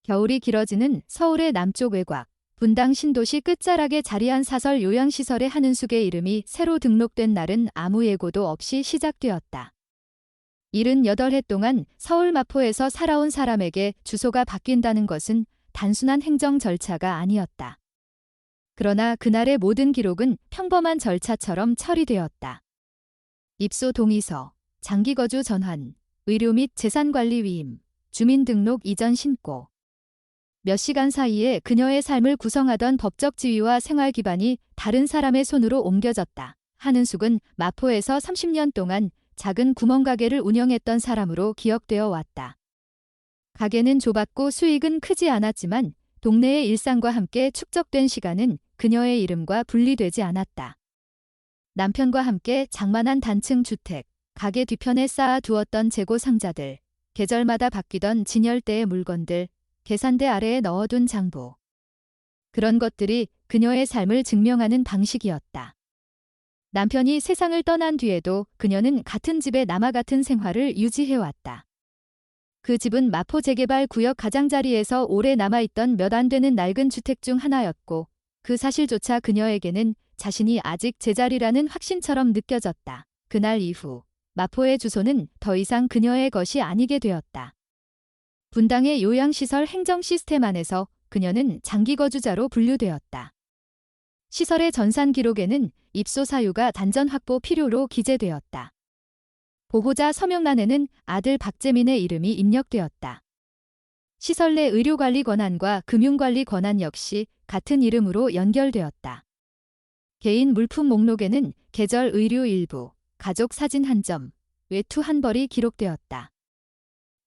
겨울이 길어지는 서울의 남쪽 외곽, 분당 신도시 끝자락에 자리한 사설 요양시설의 한은숙의 이름이 새로 등록된 날은 아무 예고도 없이 시작되었다. 78해 동안 서울 마포에서 살아온 사람에게 주소가 바뀐다는 것은 단순한 행정 절차가 아니었다. 그러나 그날의 모든 기록은 평범한 절차처럼 처리되었다. 입소 동의서, 장기거주 전환, 의료 및 재산관리 위임, 주민등록 이전 신고. 몇 시간 사이에 그녀의 삶을 구성하던 법적 지위와 생활 기반이 다른 사람의 손으로 옮겨졌다. 한은숙은 마포에서 30년 동안 작은 구멍가게를 운영했던 사람으로 기억되어 왔다. 가게는 좁았고 수익은 크지 않았지만 동네의 일상과 함께 축적된 시간은 그녀의 이름과 분리되지 않았다. 남편과 함께 장만한 단층 주택, 가게 뒤편에 쌓아 두었던 재고 상자들, 계절마다 바뀌던 진열대의 물건들, 계산대 아래에 넣어둔 장부. 그런 것들이 그녀의 삶을 증명하는 방식이었다. 남편이 세상을 떠난 뒤에도 그녀는 같은 집에 남아 같은 생활을 유지해왔다. 그 집은 마포 재개발 구역 가장자리에서 오래 남아있던 몇 안 되는 낡은 주택 중 하나였고 그 사실조차 그녀에게는 자신이 아직 제자리라는 확신처럼 느껴졌다. 그날 이후 마포의 주소는 더 이상 그녀의 것이 아니게 되었다. 분당의 요양시설 행정 시스템 안에서 그녀는 장기거주자로 분류되었다. 시설의 전산 기록에는 입소 사유가 단전 확보 필요로 기재되었다. 보호자 서명란에는 아들 박재민의 이름이 입력되었다. 시설 내 의료관리 권한과 금융관리 권한 역시 같은 이름으로 연결되었다. 개인 물품 목록에는 계절 의류 일부, 가족 사진 한 점, 외투 한 벌이 기록되었다.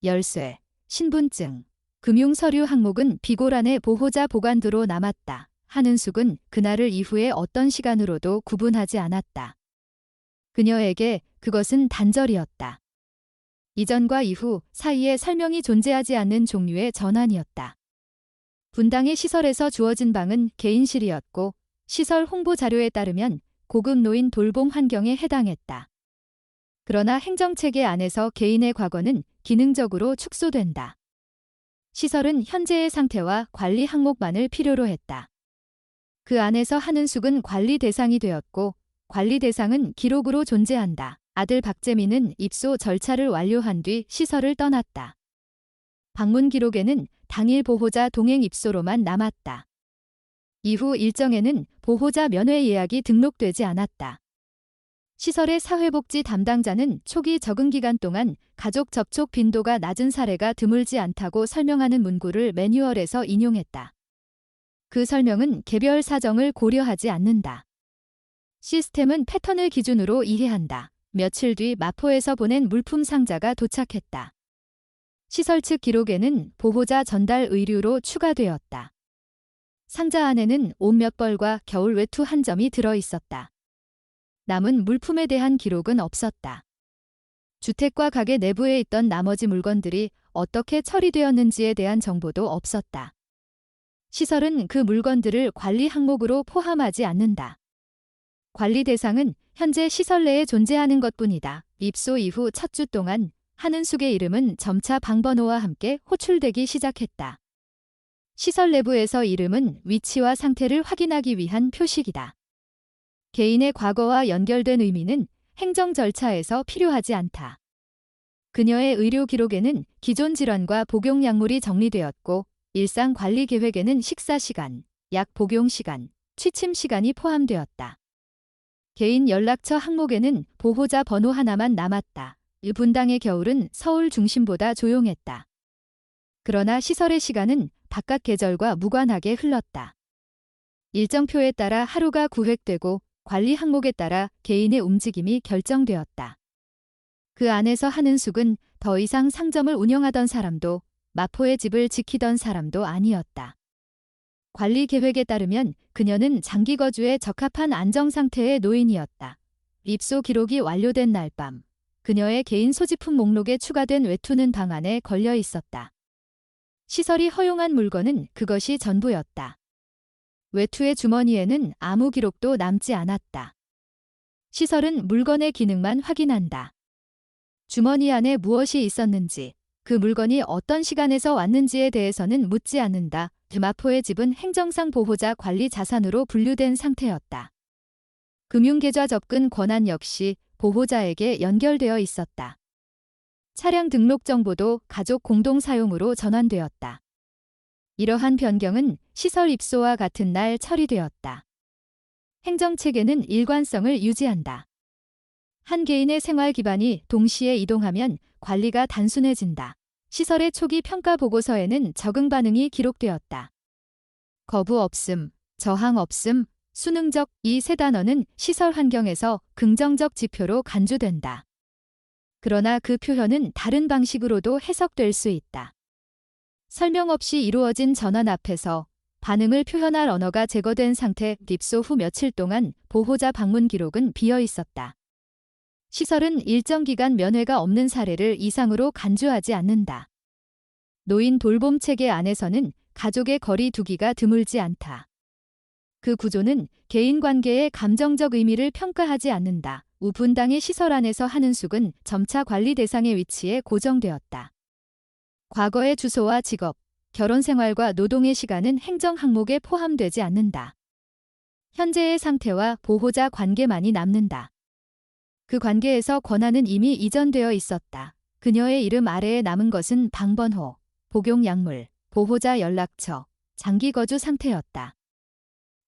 열쇠, 신분증, 금융서류 항목은 비고란의 보호자 보관두로 남았다. 한은숙은 그날을 이후에 어떤 시간으로도 구분하지 않았다. 그녀에게 그것은 단절이었다. 이전과 이후 사이에 설명이 존재하지 않는 종류의 전환이었다. 분당의 시설에서 주어진 방은 개인실이었고 시설 홍보 자료에 따르면 고급 노인 돌봄 환경에 해당했다. 그러나 행정체계 안에서 개인의 과거는 기능적으로 축소된다. 시설은 현재의 상태와 관리 항목만을 필요로 했다. 그 안에서 한은숙은 관리 대상이 되었고 관리 대상은 기록으로 존재한다. 아들 박재민은 입소 절차를 완료한 뒤 시설을 떠났다. 방문 기록에는 당일 보호자 동행 입소로만 남았다. 이후 일정에는 보호자 면회 예약이 등록되지 않았다. 시설의 사회복지 담당자는 초기 적응 기간 동안 가족 접촉 빈도가 낮은 사례가 드물지 않다고 설명하는 문구를 매뉴얼에서 인용했다. 그 설명은 개별 사정을 고려하지 않는다. 시스템은 패턴을 기준으로 이해한다. 며칠 뒤 마포에서 보낸 물품 상자가 도착했다. 시설 측 기록에는 보호자 전달 의류로 추가되었다. 상자 안에는 옷 몇 벌과 겨울 외투 한 점이 들어있었다. 남은 물품에 대한 기록은 없었다. 주택과 가게 내부에 있던 나머지 물건들이 어떻게 처리되었는지에 대한 정보도 없었다. 시설은 그 물건들을 관리 항목으로 포함하지 않는다. 관리 대상은 현재 시설 내에 존재하는 것뿐이다. 입소 이후 첫 주 동안 한은숙의 이름은 점차 방번호와 함께 호출되기 시작했다. 시설 내부에서 이름은 위치와 상태를 확인하기 위한 표식이다. 개인의 과거와 연결된 의미는 행정 절차에서 필요하지 않다. 그녀의 의료 기록에는 기존 질환과 복용 약물이 정리되었고 일상 관리 계획에는 식사 시간, 약 복용 시간, 취침 시간이 포함되었다. 개인 연락처 항목에는 보호자 번호 하나만 남았다. 분당의 겨울은 서울 중심보다 조용했다. 그러나 시설의 시간은 바깥 계절과 무관하게 흘렀다. 일정표에 따라 하루가 구획되고 관리 항목에 따라 개인의 움직임이 결정되었다. 그 안에서 한은숙은 더 이상 상점을 운영하던 사람도 마포의 집을 지키던 사람도 아니었다. 관리 계획에 따르면 그녀는 장기 거주에 적합한 안정 상태의 노인이었다. 입소 기록이 완료된 날 밤, 그녀의 개인 소지품 목록에 추가된 외투는 방 안에 걸려 있었다. 시설이 허용한 물건은 그것이 전부였다. 외투의 주머니에는 아무 기록도 남지 않았다. 시설은 물건의 기능만 확인한다. 주머니 안에 무엇이 있었는지, 그 물건이 어떤 시간에서 왔는지에 대해서는 묻지 않는다. 마포의 집은 행정상 보호자 관리 자산으로 분류된 상태였다. 금융계좌 접근 권한 역시 보호자에게 연결되어 있었다. 차량 등록 정보도 가족 공동 사용으로 전환되었다. 이러한 변경은 시설 입소와 같은 날 처리되었다. 행정체계는 일관성을 유지한다. 한 개인의 생활 기반이 동시에 이동하면 관리가 단순해진다. 시설의 초기 평가 보고서에는 적응 반응이 기록되었다. 거부 없음, 저항 없음, 수능적 이 세 단어는 시설 환경에서 긍정적 지표로 간주된다. 그러나 그 표현은 다른 방식으로도 해석될 수 있다. 설명 없이 이루어진 전환 앞에서 반응을 표현할 언어가 제거된 상태 입소 후 며칠 동안 보호자 방문 기록은 비어 있었다. 시설은 일정 기간 면회가 없는 사례를 이상으로 간주하지 않는다. 노인 돌봄 체계 안에서는 가족의 거리 두기가 드물지 않다. 그 구조는 개인 관계의 감정적 의미를 평가하지 않는다. 분당의 시설 안에서 하는 숙은 점차 관리 대상의 위치에 고정되었다. 과거의 주소와 직업, 결혼 생활과 노동의 시간은 행정 항목에 포함되지 않는다. 현재의 상태와 보호자 관계만이 남는다. 그 관계에서 권한은 이미 이전되어 있었다. 그녀의 이름 아래에 남은 것은 방번호, 복용약물, 보호자 연락처, 장기 거주 상태였다.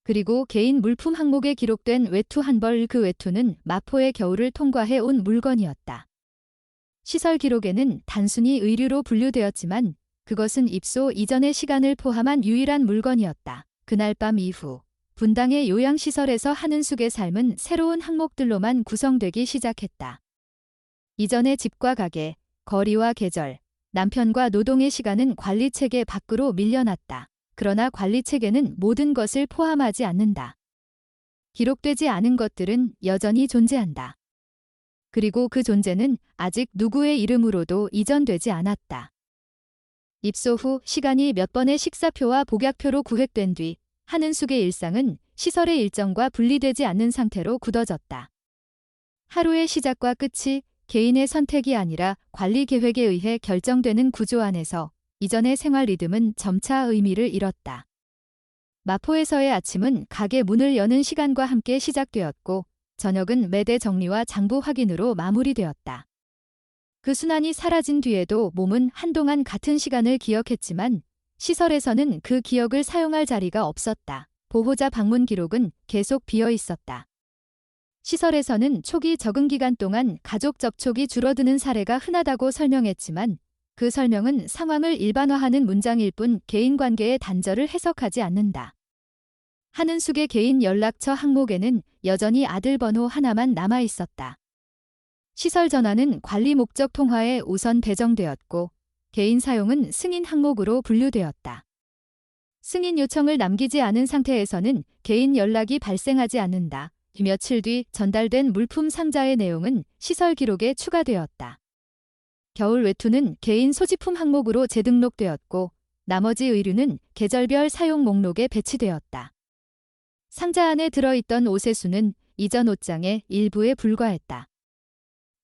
그리고 개인 물품 항목에 기록된 외투 한 벌, 그 외투는 마포의 겨울을 통과해 온 물건이었다. 시설 기록에는 단순히 의류로 분류되었지만 그것은 입소 이전의 시간을 포함한 유일한 물건이었다. 그날 밤 이후 분당의 요양시설에서 한은숙의 삶은 새로운 항목들로만 구성되기 시작했다. 이전의 집과 가게, 거리와 계절, 남편과 노동의 시간은 관리체계 밖으로 밀려났다. 그러나 관리체계는 모든 것을 포함하지 않는다. 기록되지 않은 것들은 여전히 존재한다. 그리고 그 존재는 아직 누구의 이름으로도 이전되지 않았다. 입소 후 시간이 몇 번의 식사표와 복약표로 구획된 뒤 한은숙의 일상은 시설의 일정과 분리되지 않는 상태로 굳어졌다. 하루의 시작과 끝이 개인의 선택이 아니라 관리 계획에 의해 결정되는 구조 안에서 이전의 생활 리듬은 점차 의미를 잃었다. 마포에서의 아침은 가게 문을 여는 시간과 함께 시작되었고 저녁은 매대 정리와 장부 확인으로 마무리되었다. 그 순환이 사라진 뒤에도 몸은 한동안 같은 시간을 기억했지만 시설에서는 그 기억을 사용할 자리가 없었다. 보호자 방문 기록은 계속 비어 있었다. 시설에서는 초기 적응 기간 동안 가족 접촉이 줄어드는 사례가 흔하다고 설명했지만 그 설명은 상황을 일반화하는 문장일 뿐 개인 관계의 단절을 해석하지 않는다. 한은숙의 개인 연락처 항목에는 여전히 아들 번호 하나만 남아 있었다. 시설 전화는 관리 목적 통화에 우선 배정되었고 개인 사용은 승인 항목으로 분류되었다. 승인 요청을 남기지 않은 상태에서는 개인 연락이 발생하지 않는다. 며칠 뒤 전달된 물품 상자의 내용은 시설 기록에 추가되었다. 겨울 외투는 개인 소지품 항목으로 재등록되었고 나머지 의류는 계절별 사용 목록에 배치되었다. 상자 안에 들어있던 옷의 수는 이전 옷장의 일부에 불과했다.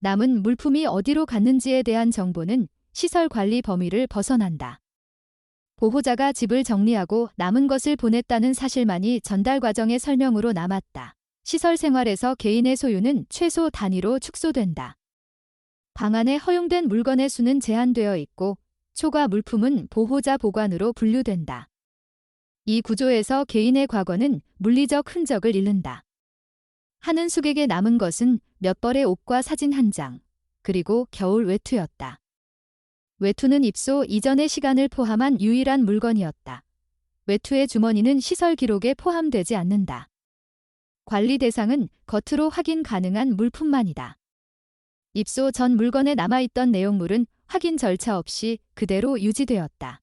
남은 물품이 어디로 갔는지에 대한 정보는 시설 관리 범위를 벗어난다. 보호자가 집을 정리하고 남은 것을 보냈다는 사실만이 전달 과정의 설명으로 남았다. 시설 생활에서 개인의 소유는 최소 단위로 축소된다. 방 안에 허용된 물건의 수는 제한되어 있고 초과 물품은 보호자 보관으로 분류된다. 이 구조에서 개인의 과거는 물리적 흔적을 잃는다. 한은숙에게 남은 것은 몇 벌의 옷과 사진 한 장, 그리고 겨울 외투였다. 외투는 입소 이전의 시간을 포함한 유일한 물건이었다. 외투의 주머니는 시설 기록에 포함되지 않는다. 관리 대상은 겉으로 확인 가능한 물품만이다. 입소 전 물건에 남아있던 내용물은 확인 절차 없이 그대로 유지되었다.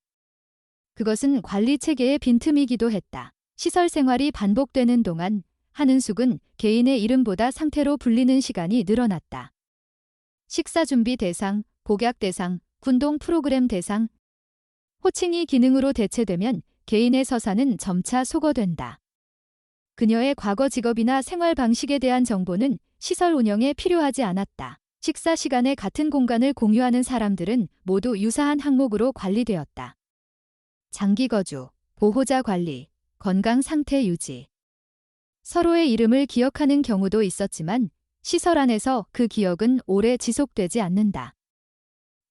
그것은 관리 체계의 빈틈이기도 했다. 시설 생활이 반복되는 동안 한은숙은 개인의 이름보다 상태로 불리는 시간이 늘어났다. 식사 준비 대상, 복약 대상, 군동 프로그램 대상, 호칭이 기능으로 대체되면 개인의 서사는 점차 소거된다. 그녀의 과거 직업이나 생활 방식에 대한 정보는 시설 운영에 필요하지 않았다. 식사 시간에 같은 공간을 공유하는 사람들은 모두 유사한 항목으로 관리되었다. 장기 거주, 보호자 관리, 건강 상태 유지. 서로의 이름을 기억하는 경우도 있었지만 시설 안에서 그 기억은 오래 지속되지 않는다.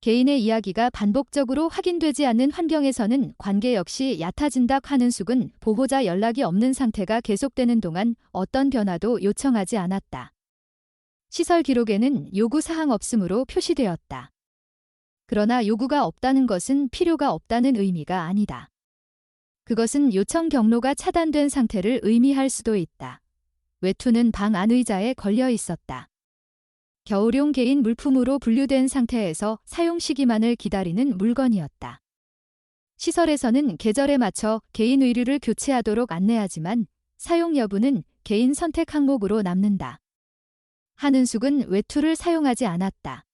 개인의 이야기가 반복적으로 확인되지 않는 환경에서는 관계 역시 얕아진다. 한은숙은 보호자 연락이 없는 상태가 계속되는 동안 어떤 변화도 요청하지 않았다. 시설 기록에는 요구사항 없음으로 표시되었다. 그러나 요구가 없다는 것은 필요가 없다는 의미가 아니다. 그것은 요청 경로가 차단된 상태를 의미할 수도 있다. 외투는 방 안 의자에 걸려 있었다. 겨울용 개인 물품으로 분류된 상태에서 사용 시기만을 기다리는 물건이었다. 시설에서는 계절에 맞춰 개인 의류를 교체하도록 안내하지만 사용 여부는 개인 선택 항목으로 남는다. 한은숙은 외투를 사용하지 않았다.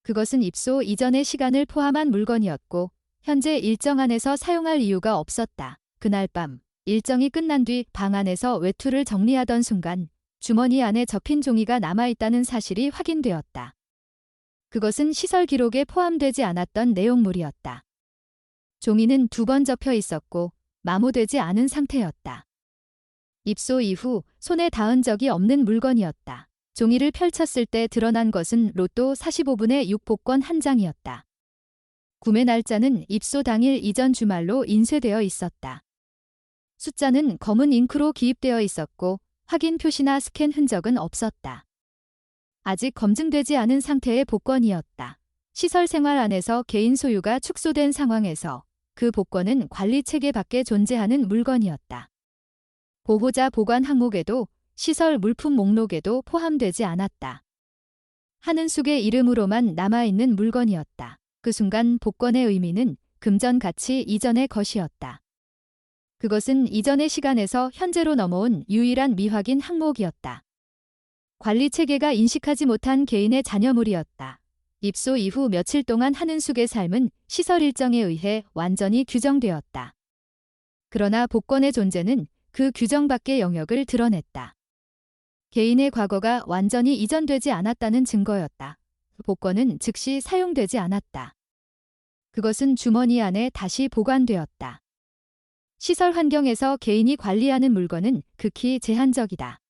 그것은 입소 이전의 시간을 포함한 물건이었고 현재 일정 안에서 사용할 이유가 없었다. 그날 밤 일정이 끝난 뒤 방 안에서 외투를 정리하던 순간 주머니 안에 접힌 종이가 남아있다는 사실이 확인되었다. 그것은 시설 기록에 포함되지 않았던 내용물이었다. 종이는 2번 접혀 있었고 마모되지 않은 상태였다. 입소 이후 손에 닿은 적이 없는 물건이었다. 종이를 펼쳤을 때 드러난 것은 로또 45분의 6 복권 한 장이었다. 구매 날짜는 입소 당일 이전 주말로 인쇄되어 있었다. 숫자는 검은 잉크로 기입되어 있었고 확인 표시나 스캔 흔적은 없었다. 아직 검증되지 않은 상태의 복권이었다. 시설 생활 안에서 개인 소유가 축소된 상황에서 그 복권은 관리 체계 밖에 존재하는 물건이었다. 보호자 보관 항목에도 시설 물품 목록에도 포함되지 않았다. 한은숙의 이름으로만 남아있는 물건이었다. 그 순간 복권의 의미는 금전 가치 이전의 것이었다. 그것은 이전의 시간에서 현재로 넘어온 유일한 미확인 항목이었다. 관리 체계가 인식하지 못한 개인의 잔여물이었다. 입소 이후 며칠 동안 한은숙의 삶은 시설 일정에 의해 완전히 규정되었다. 그러나 복권의 존재는 그 규정 밖의 영역을 드러냈다. 개인의 과거가 완전히 이전되지 않았다는 증거였다. 복권은 즉시 사용되지 않았다. 그것은 주머니 안에 다시 보관되었다. 시설 환경에서 개인이 관리하는 물건은 극히 제한적이다.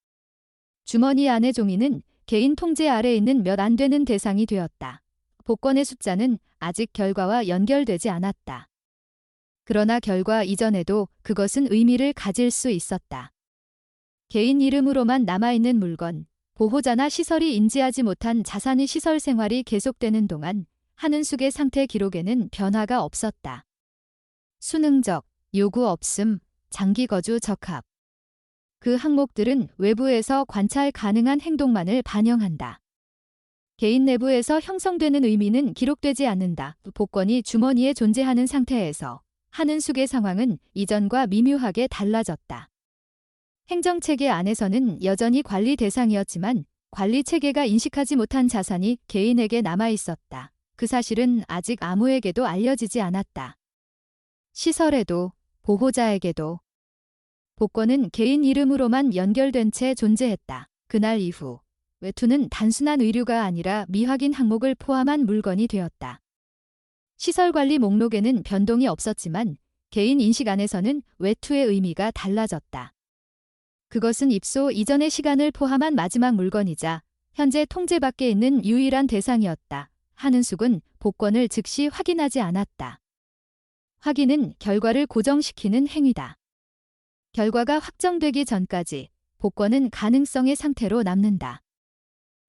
주머니 안의 종이는 개인 통제 아래 있는 몇 안 되는 대상이 되었다. 복권의 숫자는 아직 결과와 연결되지 않았다. 그러나 결과 이전에도 그것은 의미를 가질 수 있었다. 개인 이름으로만 남아있는 물건, 보호자나 시설이 인지하지 못한 자산의 시설 생활이 계속되는 동안 한은숙의 상태 기록에는 변화가 없었다. 수능적, 요구 없음, 장기 거주 적합. 그 항목들은 외부에서 관찰 가능한 행동만을 반영한다. 개인 내부에서 형성되는 의미는 기록되지 않는다. 복권이 주머니에 존재하는 상태에서 한은숙의 상황은 이전과 미묘하게 달라졌다. 행정체계 안에서는 여전히 관리 대상이었지만 관리 체계가 인식하지 못한 자산이 개인에게 남아있었다. 그 사실은 아직 아무에게도 알려지지 않았다. 시설에도 보호자에게도. 복권은 개인 이름으로만 연결된 채 존재했다. 그날 이후 외투는 단순한 의류가 아니라 미확인 항목을 포함한 물건이 되었다. 시설관리 목록에는 변동이 없었지만 개인 인식 안에서는 외투의 의미가 달라졌다. 그것은 입소 이전의 시간을 포함한 마지막 물건이자 현재 통제 밖에 있는 유일한 대상이었다. 한은숙은 복권을 즉시 확인하지 않았다. 확인은 결과를 고정시키는 행위다. 결과가 확정되기 전까지 복권은 가능성의 상태로 남는다.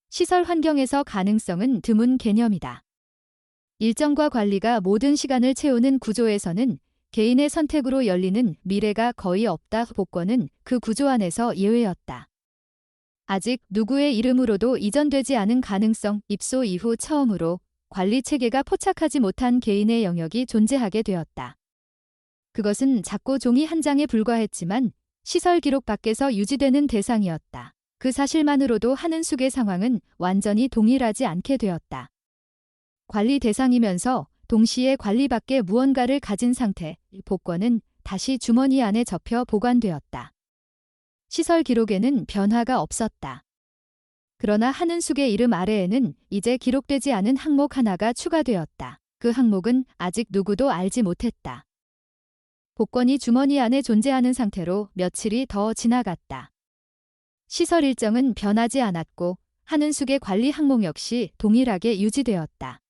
시설 환경에서 가능성은 드문 개념이다. 일정과 관리가 모든 시간을 채우는 구조에서는 개인의 선택으로 열리는 미래가 거의 없다. 복권은 그 구조 안에서 예외였다. 아직 누구의 이름으로도 이전되지 않은 가능성, 입소 이후 처음으로 관리 체계가 포착하지 못한 개인의 영역이 존재하게 되었다. 그것은 작고 종이 한 장에 불과했지만 시설 기록 밖에서 유지되는 대상이었다. 그 사실만으로도 한은숙의 상황은 완전히 동일하지 않게 되었다. 관리 대상이면서 동시에 관리 밖에 무언가를 가진 상태, 복권은 다시 주머니 안에 접혀 보관되었다. 시설 기록에는 변화가 없었다. 그러나 한은숙의 이름 아래에는 이제 기록되지 않은 항목 하나가 추가되었다. 그 항목은 아직 누구도 알지 못했다. 복권이 주머니 안에 존재하는 상태로 며칠이 더 지나갔다. 시설 일정은 변하지 않았고 한은숙의 관리 항목 역시 동일하게 유지되었다.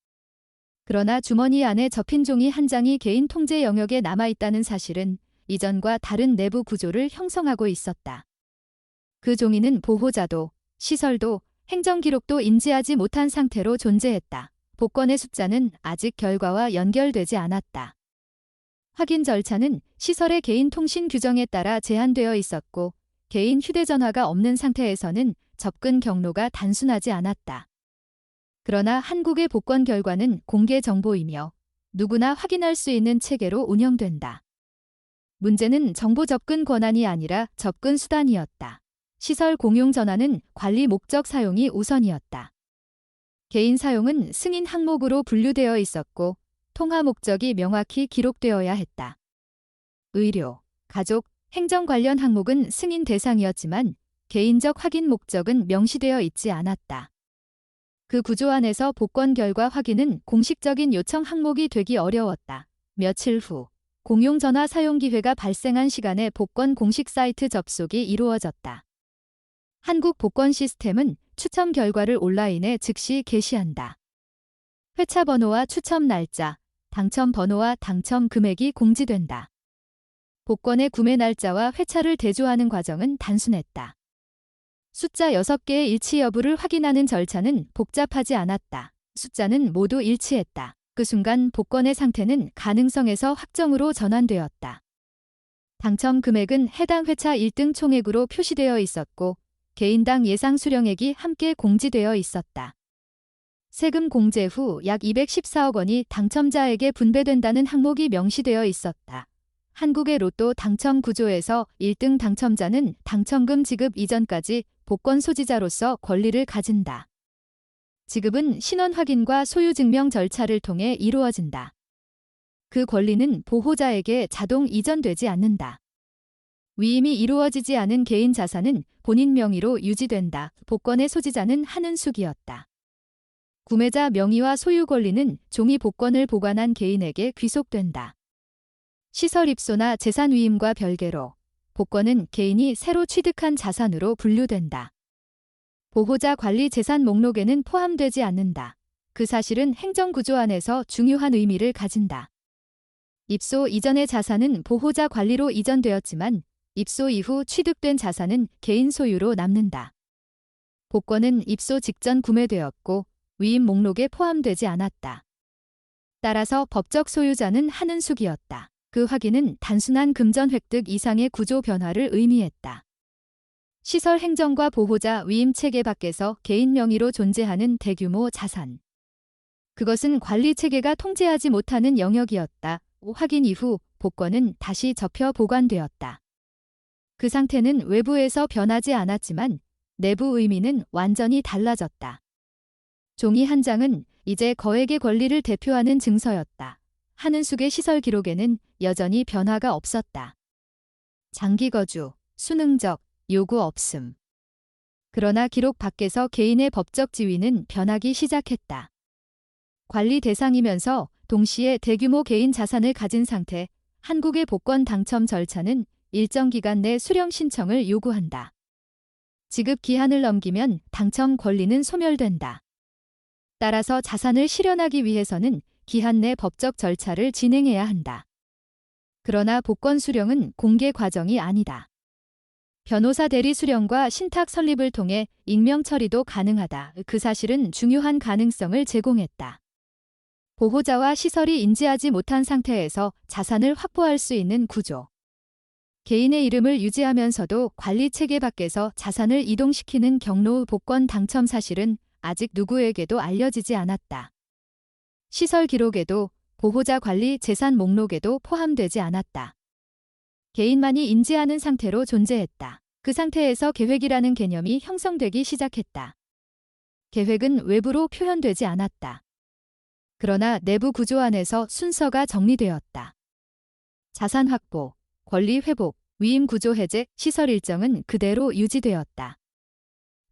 그러나 주머니 안에 접힌 종이 한 장이 개인 통제 영역에 남아있다는 사실은 이전과 다른 내부 구조를 형성하고 있었다. 그 종이는 보호자도 시설도 행정기록도 인지하지 못한 상태로 존재했다. 복권의 숫자는 아직 결과와 연결되지 않았다. 확인 절차는 시설의 개인 통신 규정에 따라 제한되어 있었고 개인 휴대전화가 없는 상태에서는 접근 경로가 단순하지 않았다. 그러나 한국의 복권 결과는 공개 정보이며 누구나 확인할 수 있는 체계로 운영된다. 문제는 정보 접근 권한이 아니라 접근 수단이었다. 시설 공용 전화는 관리 목적 사용이 우선이었다. 개인 사용은 승인 항목으로 분류되어 있었고 통화 목적이 명확히 기록되어야 했다. 의료, 가족, 행정 관련 항목은 승인 대상이었지만 개인적 확인 목적은 명시되어 있지 않았다. 그 구조 안에서 복권 결과 확인은 공식적인 요청 항목이 되기 어려웠다. 며칠 후 공용 전화 사용 기회가 발생한 시간에 복권 공식 사이트 접속이 이루어졌다. 한국 복권 시스템은 추첨 결과를 온라인에 즉시 게시한다. 회차 번호와 추첨 날짜, 당첨 번호와 당첨 금액이 공지된다. 복권의 구매 날짜와 회차를 대조하는 과정은 단순했다. 숫자 6개의 일치 여부를 확인하는 절차는 복잡하지 않았다. 숫자는 모두 일치했다. 그 순간 복권의 상태는 가능성에서 확정으로 전환되었다. 당첨 금액은 해당 회차 1등 총액으로 표시되어 있었고 개인당 예상 수령액이 함께 공지되어 있었다. 세금 공제 후 약 214억 원이 당첨자에게 분배된다는 항목이 명시되어 있었다. 한국의 로또 당첨 구조에서 1등 당첨자는 당첨금 지급 이전까지 복권 소지자로서 권리를 가진다. 지급은 신원 확인과 소유 증명 절차를 통해 이루어진다. 그 권리는 보호자에게 자동 이전되지 않는다. 위임이 이루어지지 않은 개인 자산은 본인 명의로 유지된다. 복권의 소지자는 한은숙이었다. 구매자 명의와 소유 권리는 종이 복권을 보관한 개인에게 귀속된다. 시설 입소나 재산 위임과 별개로 복권은 개인이 새로 취득한 자산으로 분류된다. 보호자 관리 재산 목록에는 포함되지 않는다. 그 사실은 행정구조 안에서 중요한 의미를 가진다. 입소 이전의 자산은 보호자 관리로 이전되었지만 입소 이후 취득된 자산은 개인 소유로 남는다. 복권은 입소 직전 구매되었고 위임 목록에 포함되지 않았다. 따라서 법적 소유자는 한은숙이었다. 그 확인은 단순한 금전 획득 이상의 구조 변화를 의미했다. 시설 행정과 보호자 위임 체계 밖에서 개인 명의로 존재하는 대규모 자산. 그것은 관리 체계가 통제하지 못하는 영역이었다. 확인 이후 복권은 다시 접혀 보관되었다. 그 상태는 외부에서 변하지 않았지만 내부 의미는 완전히 달라졌다. 종이 한 장은 이제 거액의 권리를 대표하는 증서였다. 한은숙의 시설 기록에는 여전히 변화가 없었다. 장기 거주, 수능적, 요구 없음. 그러나 기록 밖에서 개인의 법적 지위는 변하기 시작했다. 관리 대상이면서 동시에 대규모 개인 자산을 가진 상태, 한국의 복권 당첨 절차는 일정 기간 내 수령 신청을 요구한다. 지급 기한을 넘기면 당첨 권리는 소멸된다. 따라서 자산을 실현하기 위해서는 기한 내 법적 절차를 진행해야 한다. 그러나 복권 수령은 공개 과정이 아니다. 변호사 대리 수령과 신탁 설립을 통해 익명 처리도 가능하다. 그 사실은 중요한 가능성을 제공했다. 보호자와 시설이 인지하지 못한 상태에서 자산을 확보할 수 있는 구조. 개인의 이름을 유지하면서도 관리 체계 밖에서 자산을 이동시키는 경로의 복권 당첨 사실은 아직 누구에게도 알려지지 않았다. 시설 기록에도 보호자 관리 재산 목록에도 포함되지 않았다. 개인만이 인지하는 상태로 존재했다. 그 상태에서 계획이라는 개념이 형성되기 시작했다. 계획은 외부로 표현되지 않았다. 그러나 내부 구조 안에서 순서가 정리되었다. 자산 확보, 권리 회복, 위임 구조 해제, 시설 일정은 그대로 유지되었다.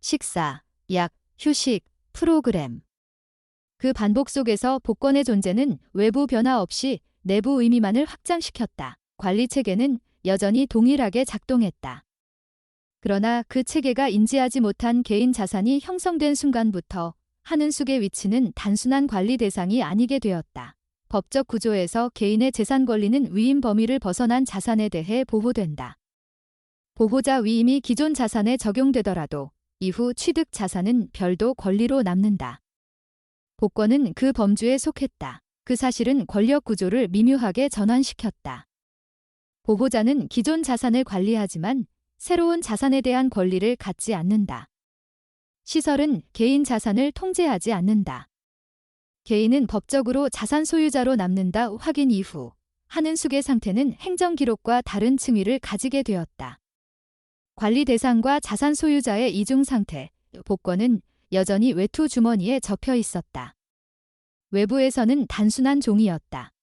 식사, 약, 휴식, 프로그램. 그 반복 속에서 복권의 존재는 외부 변화 없이 내부 의미만을 확장시켰다. 관리 체계는 여전히 동일하게 작동했다. 그러나 그 체계가 인지하지 못한 개인 자산이 형성된 순간부터 한은숙의 위치는 단순한 관리 대상이 아니게 되었다. 법적 구조에서 개인의 재산 권리는 위임 범위를 벗어난 자산에 대해 보호된다. 보호자 위임이 기존 자산에 적용되더라도 이후 취득 자산은 별도 권리로 남는다. 복권은 그 범주에 속했다. 그 사실은 권력 구조를 미묘하게 전환시켰다. 보호자는 기존 자산을 관리하지만 새로운 자산에 대한 권리를 갖지 않는다. 시설은 개인 자산을 통제하지 않는다. 개인은 법적으로 자산 소유자로 남는다 확인 이후 한은숙의 상태는 행정기록과 다른 층위를 가지게 되었다. 관리 대상과 자산 소유자의 이중 상태, 복권은 여전히 외투 주머니에 접혀 있었다. 외부에서는 단순한 종이었다.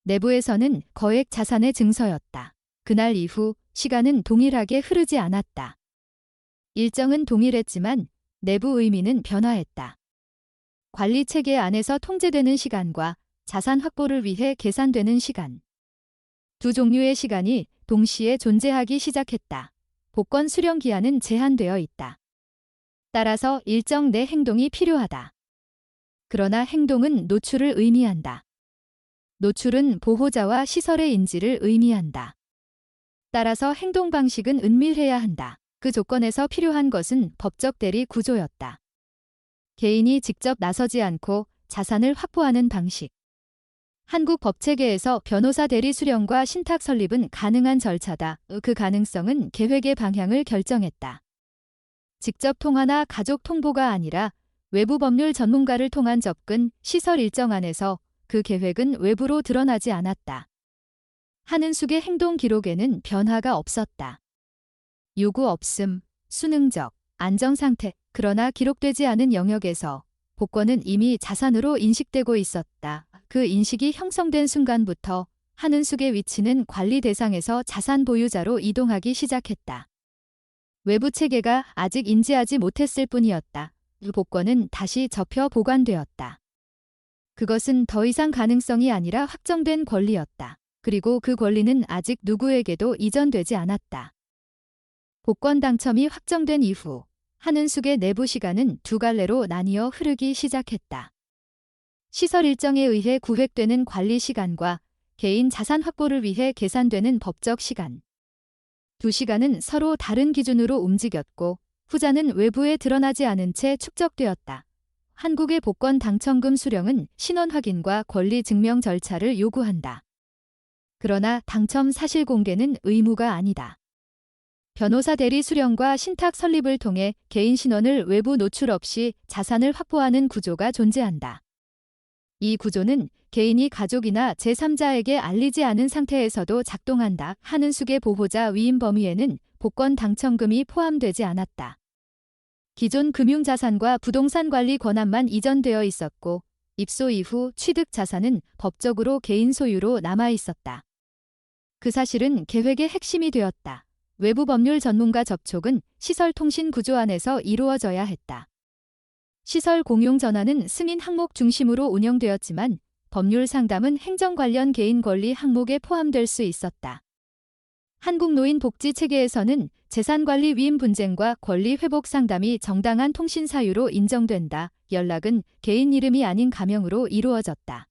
내부에서는 거액 자산의 증서였다. 그날 이후 시간은 동일하게 흐르지 않았다. 일정은 동일했지만 내부 의미는 변화했다. 관리 체계 안에서 통제되는 시간과 자산 확보를 위해 계산되는 시간. 두 종류의 시간이 동시에 존재하기 시작했다. 복권 수령 기한은 제한되어 있다. 따라서 일정 내 행동이 필요하다. 그러나 행동은 노출을 의미한다. 노출은 보호자와 시설의 인지를 의미한다. 따라서 행동 방식은 은밀해야 한다. 그 조건에서 필요한 것은 법적 대리 구조였다. 개인이 직접 나서지 않고 자산을 확보하는 방식. 한국 법체계에서 변호사 대리 수령과 신탁 설립은 가능한 절차다. 그 가능성은 계획의 방향을 결정했다. 직접 통화나 가족 통보가 아니라 외부 법률 전문가를 통한 접근, 시설 일정 안에서 그 계획은 외부로 드러나지 않았다. 한은숙의 행동 기록에는 변화가 없었다. 요구 없음, 수능적, 안정 상태. 그러나 기록되지 않은 영역에서 복권은 이미 자산으로 인식되고 있었다. 그 인식이 형성된 순간부터 한은숙의 위치는 관리 대상에서 자산 보유자로 이동하기 시작했다. 외부 체계가 아직 인지하지 못했을 뿐이었다. 이 복권은 다시 접혀 보관되었다. 그것은 더 이상 가능성이 아니라 확정된 권리였다. 그리고 그 권리는 아직 누구에게도 이전되지 않았다. 복권 당첨이 확정된 이후 한은숙의 내부 시간은 두 갈래로 나뉘어 흐르기 시작했다. 시설 일정에 의해 구획되는 관리 시간과 개인 자산 확보를 위해 계산되는 법적 시간. 두 시간은 서로 다른 기준으로 움직였고 후자는 외부에 드러나지 않은 채 축적되었다. 한국의 복권 당첨금 수령은 신원 확인과 권리 증명 절차를 요구한다. 그러나 당첨 사실 공개는 의무가 아니다. 변호사 대리 수령과 신탁 설립을 통해 개인 신원을 외부 노출 없이 자산을 확보하는 구조가 존재한다. 이 구조는 개인이 가족이나 제3자에게 알리지 않은 상태에서도 작동한다. 한은숙의 보호자 위임 범위에는 복권 당첨금이 포함되지 않았다. 기존 금융자산과 부동산 관리 권한만 이전되어 있었고 입소 이후 취득 자산은 법적으로 개인 소유로 남아 있었다. 그 사실은 계획의 핵심이 되었다. 외부 법률 전문가 접촉은 시설 통신 구조 안에서 이루어져야 했다. 시설 공용 전화는 승인 항목 중심으로 운영되었지만 법률 상담은 행정 관련 개인 권리 항목에 포함될 수 있었다. 한국노인복지체계에서는 재산관리 위임 분쟁과 권리 회복 상담이 정당한 통신 사유로 인정된다. 연락은 개인 이름이 아닌 가명으로 이루어졌다.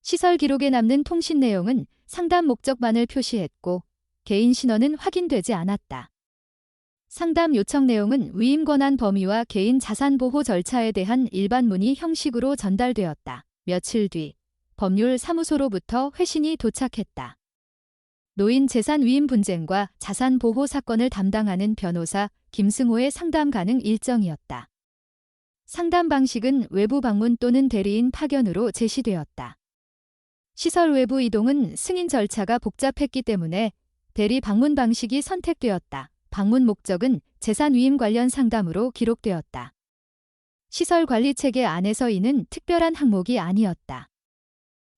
시설 기록에 남는 통신 내용은 상담 목적만을 표시했고 개인 신원은 확인되지 않았다. 상담 요청 내용은 위임 권한 범위와 개인 자산 보호 절차에 대한 일반 문의 형식으로 전달되었다. 며칠 뒤 법률 사무소로부터 회신이 도착했다. 노인 재산 위임 분쟁과 자산 보호 사건을 담당하는 변호사 김승호의 상담 가능 일정이었다. 상담 방식은 외부 방문 또는 대리인 파견으로 제시되었다. 시설 외부 이동은 승인 절차가 복잡했기 때문에 대리 방문 방식이 선택되었다. 방문 목적은 재산 위임 관련 상담으로 기록되었다. 시설 관리 체계 안에서 이는 특별한 항목이 아니었다.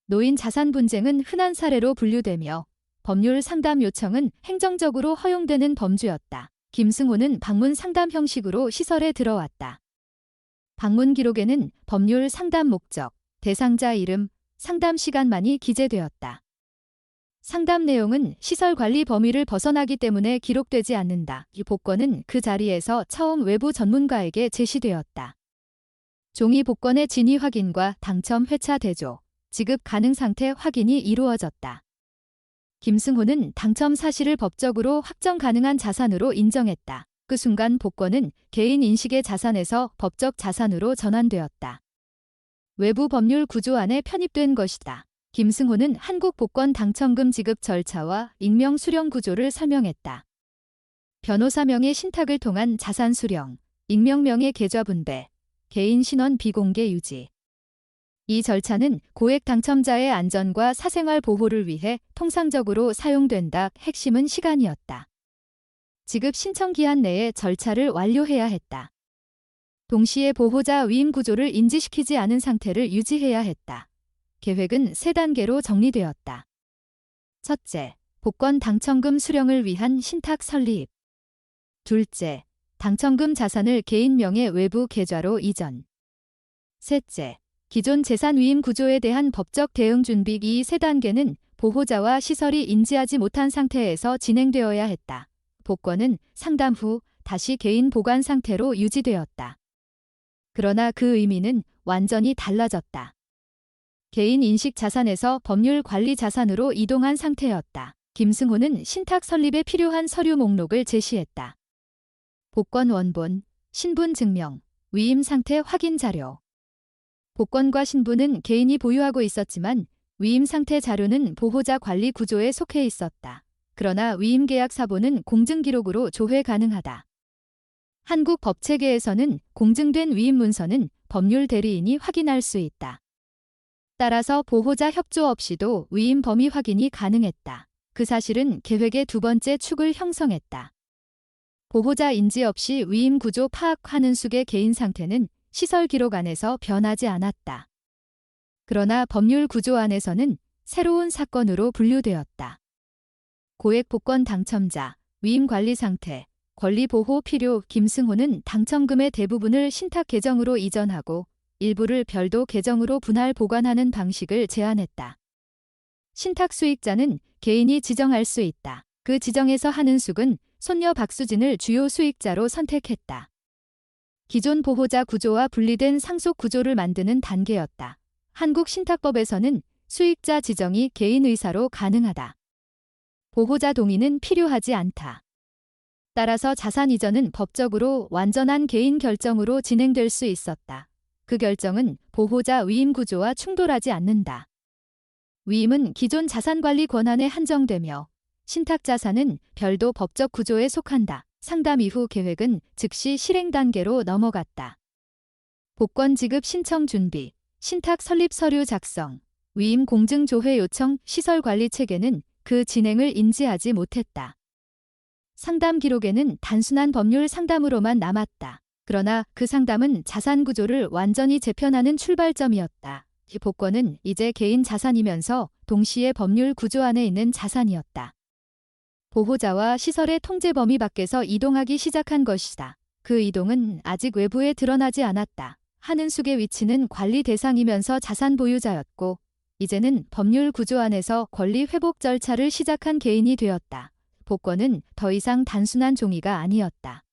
노인 자산 분쟁은 흔한 사례로 분류되며 법률 상담 요청은 행정적으로 허용되는 범주였다. 김승호는 방문 상담 형식으로 시설에 들어왔다. 방문 기록에는 법률 상담 목적, 대상자 이름, 상담 시간만이 기재되었다. 상담 내용은 시설 관리 범위를 벗어나기 때문에 기록되지 않는다. 이 복권은 그 자리에서 처음 외부 전문가에게 제시되었다. 종이 복권의 진위 확인과 당첨 회차 대조, 지급 가능 상태 확인이 이루어졌다. 김승호는 당첨 사실을 법적으로 확정 가능한 자산으로 인정했다. 그 순간 복권은 개인 인식의 자산에서 법적 자산으로 전환되었다. 외부 법률 구조 안에 편입된 것이다. 김승호는 한국 복권 당첨금 지급 절차와 익명 수령 구조를 설명했다. 변호사 명의 신탁을 통한 자산 수령, 익명 명의 계좌 분배, 개인 신원 비공개 유지. 이 절차는 고액 당첨자의 안전과 사생활 보호를 위해 통상적으로 사용된다. 핵심은 시간이었다. 지급 신청 기한 내에 절차를 완료해야 했다. 동시에 보호자 위임 구조를 인지시키지 않은 상태를 유지해야 했다. 계획은 3단계로 정리되었다. 첫째, 복권 당첨금 수령을 위한 신탁 설립. 둘째, 당첨금 자산을 개인 명의 외부 계좌로 이전. 셋째, 기존 재산 위임 구조에 대한 법적 대응 준비. 이 3단계는 보호자와 시설이 인지하지 못한 상태에서 진행되어야 했다. 복권은 상담 후 다시 개인 보관 상태로 유지되었다. 그러나 그 의미는 완전히 달라졌다. 개인 인식 자산에서 법률 관리 자산으로 이동한 상태였다. 김승호는 신탁 설립에 필요한 서류 목록을 제시했다. 복권 원본, 신분 증명, 위임 상태 확인 자료. 복권과 신분은 개인이 보유하고 있었지만 위임 상태 자료는 보호자 관리 구조에 속해 있었다. 그러나 위임 계약 사본은 공증 기록으로 조회 가능하다. 한국 법체계에서는 공증된 위임 문서는 법률 대리인이 확인할 수 있다. 따라서 보호자 협조 없이도 위임 범위 확인이 가능했다. 그 사실은 계획의 2번째 축을 형성했다. 보호자 인지 없이 위임 구조 파악 한은숙의 개인 상태는 시설 기록 안에서 변하지 않았다. 그러나 법률 구조 안에서는 새로운 사건으로 분류되었다. 고액 복권 당첨자, 위임 관리 상태, 권리 보호 필요. 김승호는 당첨금의 대부분을 신탁 계정으로 이전하고 일부를 별도 계정으로 분할 보관하는 방식을 제안했다. 신탁 수익자는 개인이 지정할 수 있다. 그 지정에서 한은숙은 손녀 박수진을 주요 수익자로 선택했다. 기존 보호자 구조와 분리된 상속 구조를 만드는 단계였다. 한국 신탁법에서는 수익자 지정이 개인 의사로 가능하다. 보호자 동의는 필요하지 않다. 따라서 자산 이전은 법적으로 완전한 개인 결정으로 진행될 수 있었다. 그 결정은 보호자 위임 구조와 충돌하지 않는다. 위임은 기존 자산관리 권한에 한정되며 신탁 자산은 별도 법적 구조에 속한다. 상담 이후 계획은 즉시 실행 단계로 넘어갔다. 복권 지급 신청 준비, 신탁 설립 서류 작성, 위임 공증 조회 요청. 시설 관리 체계는 그 진행을 인지하지 못했다. 상담 기록에는 단순한 법률 상담으로만 남았다. 그러나 그 상담은 자산 구조를 완전히 재편하는 출발점이었다. 이 복권은 이제 개인 자산이면서 동시에 법률 구조 안에 있는 자산이었다. 보호자와 시설의 통제 범위 밖에서 이동하기 시작한 것이다. 그 이동은 아직 외부에 드러나지 않았다. 한은숙의 위치는 관리 대상이면서 자산 보유자였고 이제는 법률 구조 안에서 권리 회복 절차를 시작한 개인이 되었다. 복권은 더 이상 단순한 종이가 아니었다.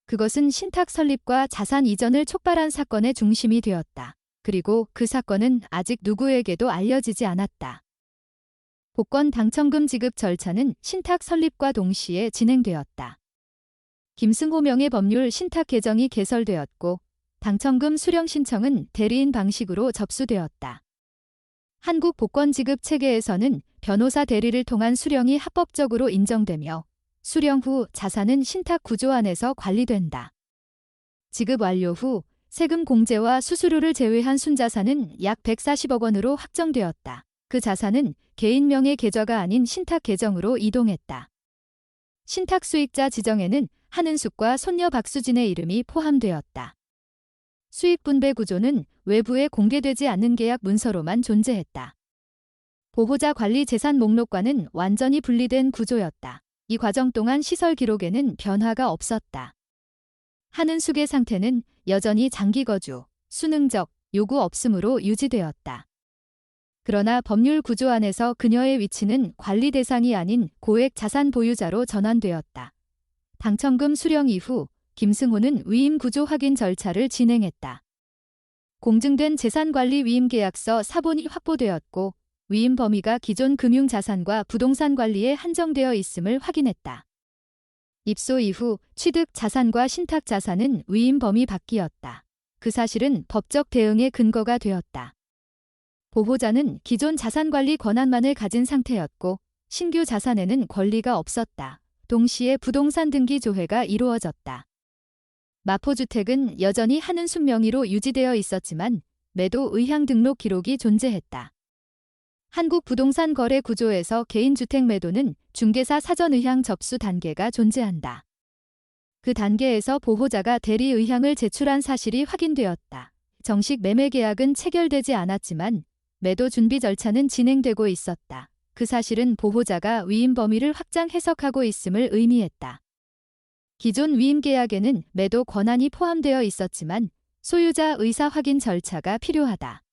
그것은 신탁 설립과 자산 이전을 촉발한 사건의 중심이 되었다. 그리고 그 사건은 아직 누구에게도 알려지지 않았다. 복권 당첨금 지급 절차는 신탁 설립과 동시에 진행되었다. 김승호 명의 법률 신탁 계정이 개설되었고 당첨금 수령 신청은 대리인 방식으로 접수되었다. 한국 복권 지급 체계에서는 변호사 대리를 통한 수령이 합법적으로 인정되며 수령 후 자산은 신탁 구조 안에서 관리된다. 지급 완료 후 세금 공제와 수수료를 제외한 순자산은 약 140억 원으로 확정되었다. 그 자산은 개인 명의 계좌가 아닌 신탁 계정으로 이동했다. 신탁 수익자 지정에는 한은숙과 손녀 박수진의 이름이 포함되었다. 수익 분배 구조는 외부에 공개되지 않는 계약 문서로만 존재했다. 보호자 관리 재산 목록과는 완전히 분리된 구조였다. 이 과정 동안 시설 기록에는 변화가 없었다. 한은숙의 상태는 여전히 장기거주, 수능적 요구 없음으로 유지되었다. 그러나 법률 구조 안에서 그녀의 위치는 관리 대상이 아닌 고액 자산 보유자로 전환되었다. 당첨금 수령 이후 김승호는 위임 구조 확인 절차를 진행했다. 공증된 재산관리 위임계약서 사본이 확보되었고 위임 범위가 기존 금융자산과 부동산 관리에 한정되어 있음을 확인했다. 입소 이후 취득 자산과 신탁 자산은 위임 범위 밖이었다. 그 사실은 법적 대응의 근거가 되었다. 보호자는 기존 자산관리 권한만을 가진 상태였고 신규 자산에는 권리가 없었다. 동시에 부동산 등기 조회가 이루어졌다. 마포주택은 여전히 한은숙 명의로 유지되어 있었지만 매도 의향 등록 기록이 존재했다. 한국 부동산 거래 구조에서 개인주택 매도는 중개사 사전 의향 접수 단계가 존재한다. 그 단계에서 보호자가 대리 의향을 제출한 사실이 확인되었다. 정식 매매 계약은 체결되지 않았지만 매도 준비 절차는 진행되고 있었다. 그 사실은 보호자가 위임 범위를 확장 해석하고 있음을 의미했다. 기존 위임 계약에는 매도 권한이 포함되어 있었지만 소유자 의사 확인 절차가 필요하다.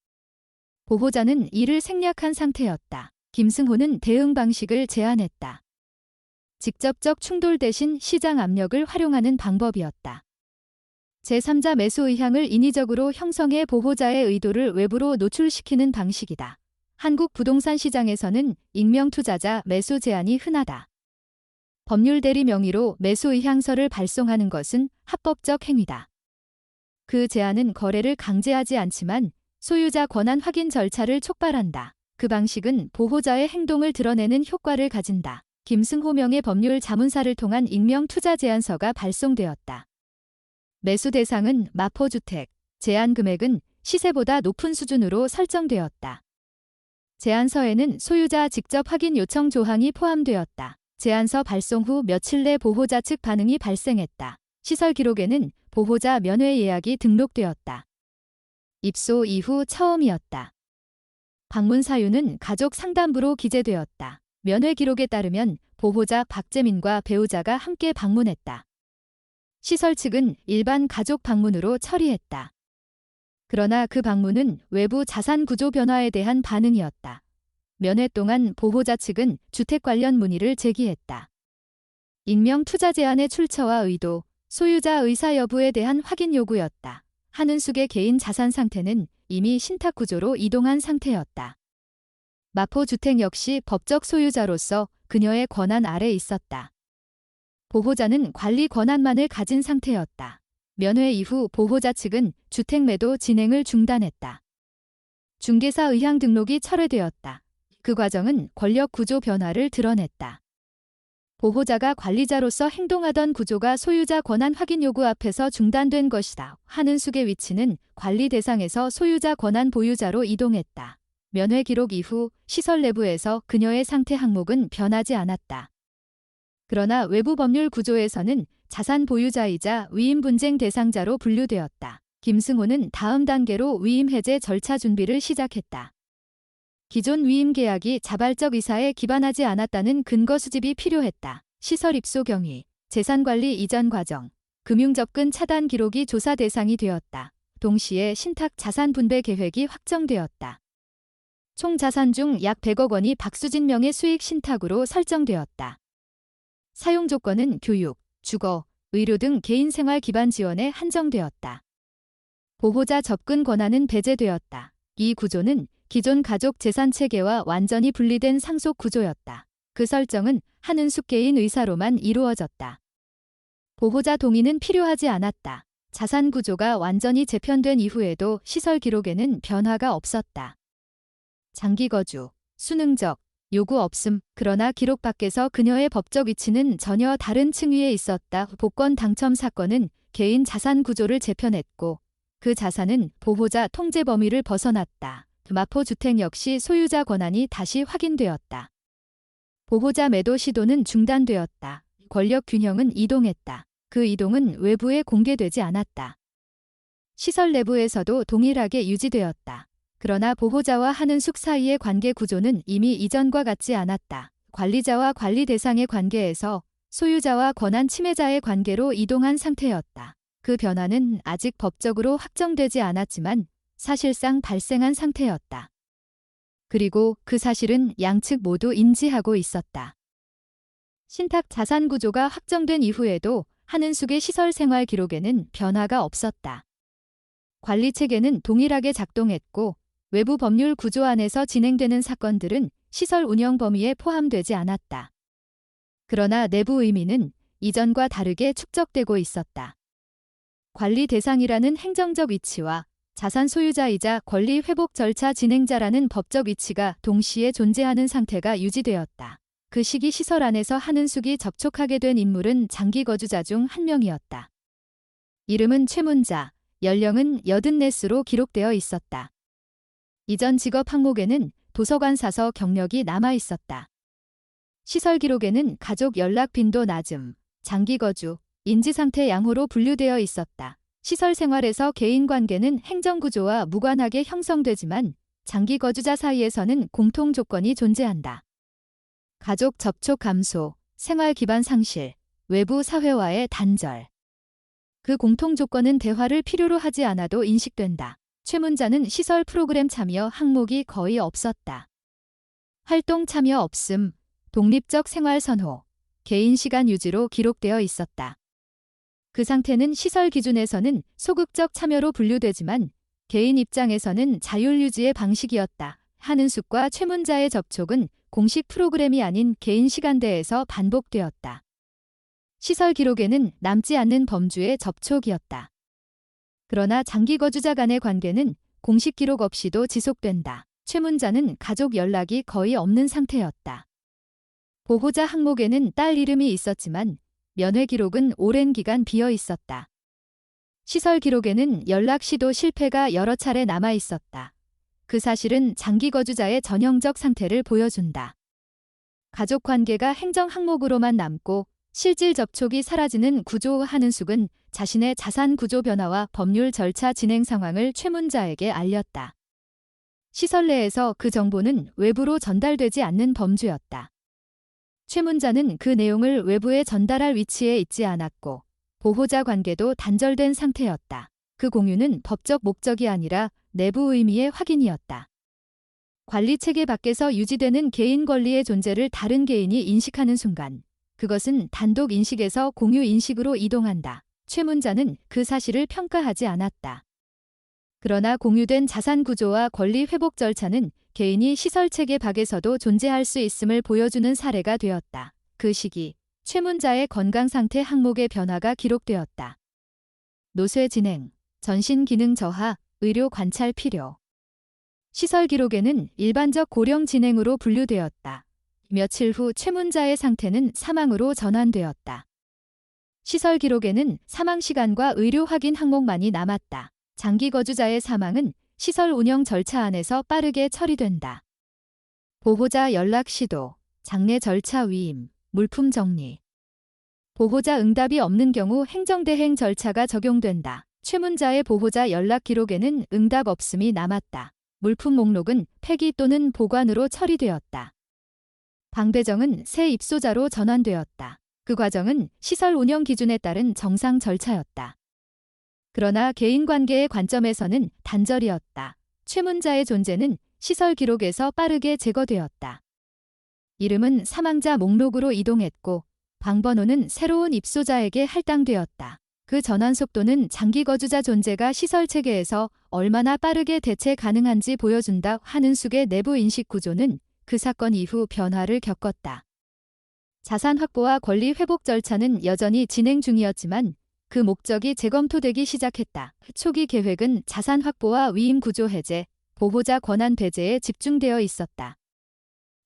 보호자는 이를 생략한 상태였다. 김승호는 대응 방식을 제안했다. 직접적 충돌 대신 시장 압력을 활용하는 방법이었다. 제3자 매수 의향을 인위적으로 형성해 보호자의 의도를 외부로 노출시키는 방식이다. 한국 부동산 시장에서는 익명 투자자 매수 제안이 흔하다. 법률 대리 명의로 매수 의향서를 발송하는 것은 합법적 행위다. 그 제안은 거래를 강제하지 않지만 소유자 권한 확인 절차를 촉발한다. 그 방식은 보호자의 행동을 드러내는 효과를 가진다. 김승호 명의 법률 자문사를 통한 익명 투자 제안서가 발송되었다. 매수 대상은 마포주택, 제안 금액은 시세보다 높은 수준으로 설정되었다. 제안서에는 소유자 직접 확인 요청 조항이 포함되었다. 제안서 발송 후 며칠 내 보호자 측 반응이 발생했다. 시설 기록에는 보호자 면회 예약이 등록되었다. 입소 이후 처음이었다. 방문 사유는 가족 상담부로 기재되었다. 면회 기록에 따르면 보호자 박재민과 배우자가 함께 방문했다. 시설 측은 일반 가족 방문으로 처리했다. 그러나 그 방문은 외부 자산 구조 변화에 대한 반응이었다. 면회 동안 보호자 측은 주택 관련 문의를 제기했다. 익명 투자 제안의 출처와 의도, 소유자 의사 여부에 대한 확인 요구였다. 한은숙의 개인 자산 상태는 이미 신탁 구조로 이동한 상태였다. 마포주택 역시 법적 소유자로서 그녀의 권한 아래 있었다. 보호자는 관리 권한만을 가진 상태였다. 면회 이후 보호자 측은 주택 매도 진행을 중단했다. 중개사 의향 등록이 철회되었다. 그 과정은 권력 구조 변화를 드러냈다. 보호자가 관리자로서 행동하던 구조가 소유자 권한 확인 요구 앞에서 중단된 것이다. 한은숙의 위치는 관리 대상에서 소유자 권한 보유자로 이동했다. 면회 기록 이후 시설 내부에서 그녀의 상태 항목은 변하지 않았다. 그러나 외부 법률 구조에서는 자산 보유자이자 위임 분쟁 대상자로 분류되었다. 김승호는 다음 단계로 위임 해제 절차 준비를 시작했다. 기존 위임 계약이 자발적 이사에 기반하지 않았다는 근거 수집이 필요했다. 시설 입소 경위, 재산관리 이전 과정, 금융접근 차단 기록이 조사 대상이 되었다. 동시에 신탁 자산 분배 계획이 확정되었다. 총 자산 중 약 100억 원이 박수진 명의 수익 신탁으로 설정되었다. 사용 조건은 교육, 주거, 의료 등 개인 생활 기반 지원에 한정되었다. 보호자 접근 권한은 배제되었다. 이 구조는 기존 가족 재산 체계와 완전히 분리된 상속 구조였다. 그 설정은 한은숙 개인 의사로만 이루어졌다. 보호자 동의는 필요하지 않았다. 자산 구조가 완전히 재편된 이후에도 시설 기록에는 변화가 없었다. 장기 거주, 수능적, 요구 없음. 그러나 기록 밖에서 그녀의 법적 위치는 전혀 다른 층위에 있었다. 복권 당첨 사건은 개인 자산 구조를 재편했고 그 자산은 보호자 통제 범위를 벗어났다. 마포주택 역시 소유자 권한이 다시 확인되었다. 보호자 매도 시도는 중단되었다. 권력 균형은 이동했다. 그 이동은 외부에 공개되지 않았다. 시설 내부에서도 동일하게 유지되었다. 그러나 보호자와 한은숙 사이의 관계 구조는 이미 이전과 같지 않았다. 관리자와 관리 대상의 관계에서 소유자와 권한 침해자의 관계로 이동한 상태였다. 그 변화는 아직 법적으로 확정되지 않았지만 사실상 발생한 상태였다. 그리고 그 사실은 양측 모두 인지하고 있었다. 신탁 자산 구조가 확정된 이후에도 한은숙의 시설 생활 기록에는 변화가 없었다. 관리 체계는 동일하게 작동했고 외부 법률 구조 안에서 진행되는 사건들은 시설 운영 범위에 포함되지 않았다. 그러나 내부 의미는 이전과 다르게 축적되고 있었다. 관리 대상이라는 행정적 위치와 자산 소유자이자 권리 회복 절차 진행자라는 법적 위치가 동시에 존재하는 상태가 유지되었다. 그 시기 시설 안에서 한은숙이 접촉하게 된 인물은 장기 거주자 중 한 명이었다. 이름은 최문자, 연령은 84으로 기록되어 있었다. 이전 직업 항목에는 도서관 사서 경력이 남아 있었다. 시설 기록에는 가족 연락 빈도 낮음, 장기 거주, 인지상태 양호로 분류되어 있었다. 시설 생활에서 개인 관계는 행정구조와 무관하게 형성되지만 장기 거주자 사이에서는 공통 조건이 존재한다. 가족 접촉 감소, 생활 기반 상실, 외부 사회와의 단절. 그 공통 조건은 대화를 필요로 하지 않아도 인식된다. 최문자는 시설 프로그램 참여 항목이 거의 없었다. 활동 참여 없음, 독립적 생활 선호, 개인 시간 유지로 기록되어 있었다. 그 상태는 시설 기준에서는 소극적 참여로 분류되지만 개인 입장에서는 자율 유지의 방식이었다. 한은숙과 최문자의 접촉은 공식 프로그램이 아닌 개인 시간대에서 반복되었다. 시설 기록에는 남지 않는 범주의 접촉이었다. 그러나 장기 거주자 간의 관계는 공식 기록 없이도 지속된다. 최문자는 가족 연락이 거의 없는 상태였다. 보호자 항목에는 딸 이름이 있었지만 면회 기록은 오랜 기간 비어 있었다. 시설 기록에는 연락 시도 실패가 여러 차례 남아 있었다. 그 사실은 장기 거주자의 전형적 상태를 보여준다. 가족 관계가 행정 항목으로만 남고 실질 접촉이 사라지는 구조. 한은숙은 자신의 자산 구조 변화와 법률 절차 진행 상황을 최문자에게 알렸다. 시설 내에서 그 정보는 외부로 전달되지 않는 범주였다. 최문자는 그 내용을 외부에 전달할 위치에 있지 않았고 보호자 관계도 단절된 상태였다. 그 공유는 법적 목적이 아니라 내부 의미의 확인이었다. 관리 체계 밖에서 유지되는 개인 권리의 존재를 다른 개인이 인식하는 순간 그것은 단독 인식에서 공유 인식으로 이동한다. 최문자는 그 사실을 평가하지 않았다. 그러나 공유된 자산 구조와 권리 회복 절차는 개인이 시설 체계 밖에서도 존재할 수 있음을 보여주는 사례가 되었다. 그 시기 최문자의 건강 상태 항목의 변화가 기록되었다. 노쇠 진행, 전신 기능 저하, 의료 관찰 필요. 시설 기록에는 일반적 고령 진행으로 분류되었다. 며칠 후 최문자의 상태는 사망으로 전환되었다. 시설 기록에는 사망 시간과 의료 확인 항목만이 남았다. 장기 거주자의 사망은 시설 운영 절차 안에서 빠르게 처리된다. 보호자 연락 시도, 장례 절차 위임, 물품 정리. 보호자 응답이 없는 경우 행정대행 절차가 적용된다. 최문자의 보호자 연락 기록에는 응답 없음이 남았다. 물품 목록은 폐기 또는 보관으로 처리되었다. 방배정은 새 입소자로 전환되었다. 그 과정은 시설 운영 기준에 따른 정상 절차였다. 그러나 개인 관계의 관점에서는 단절이었다. 최문자의 존재는 시설 기록에서 빠르게 제거되었다. 이름은 사망자 목록으로 이동했고 방번호는 새로운 입소자에게 할당되었다. 그 전환 속도는 장기 거주자 존재가 시설 체계에서 얼마나 빠르게 대체 가능한지 보여준다. 한은숙의 내부 인식 구조는 그 사건 이후 변화를 겪었다. 자산 확보와 권리 회복 절차는 여전히 진행 중이었지만 그 목적이 재검토되기 시작했다. 초기 계획은 자산 확보와 위임 구조 해제, 보호자 권한 배제에 집중되어 있었다.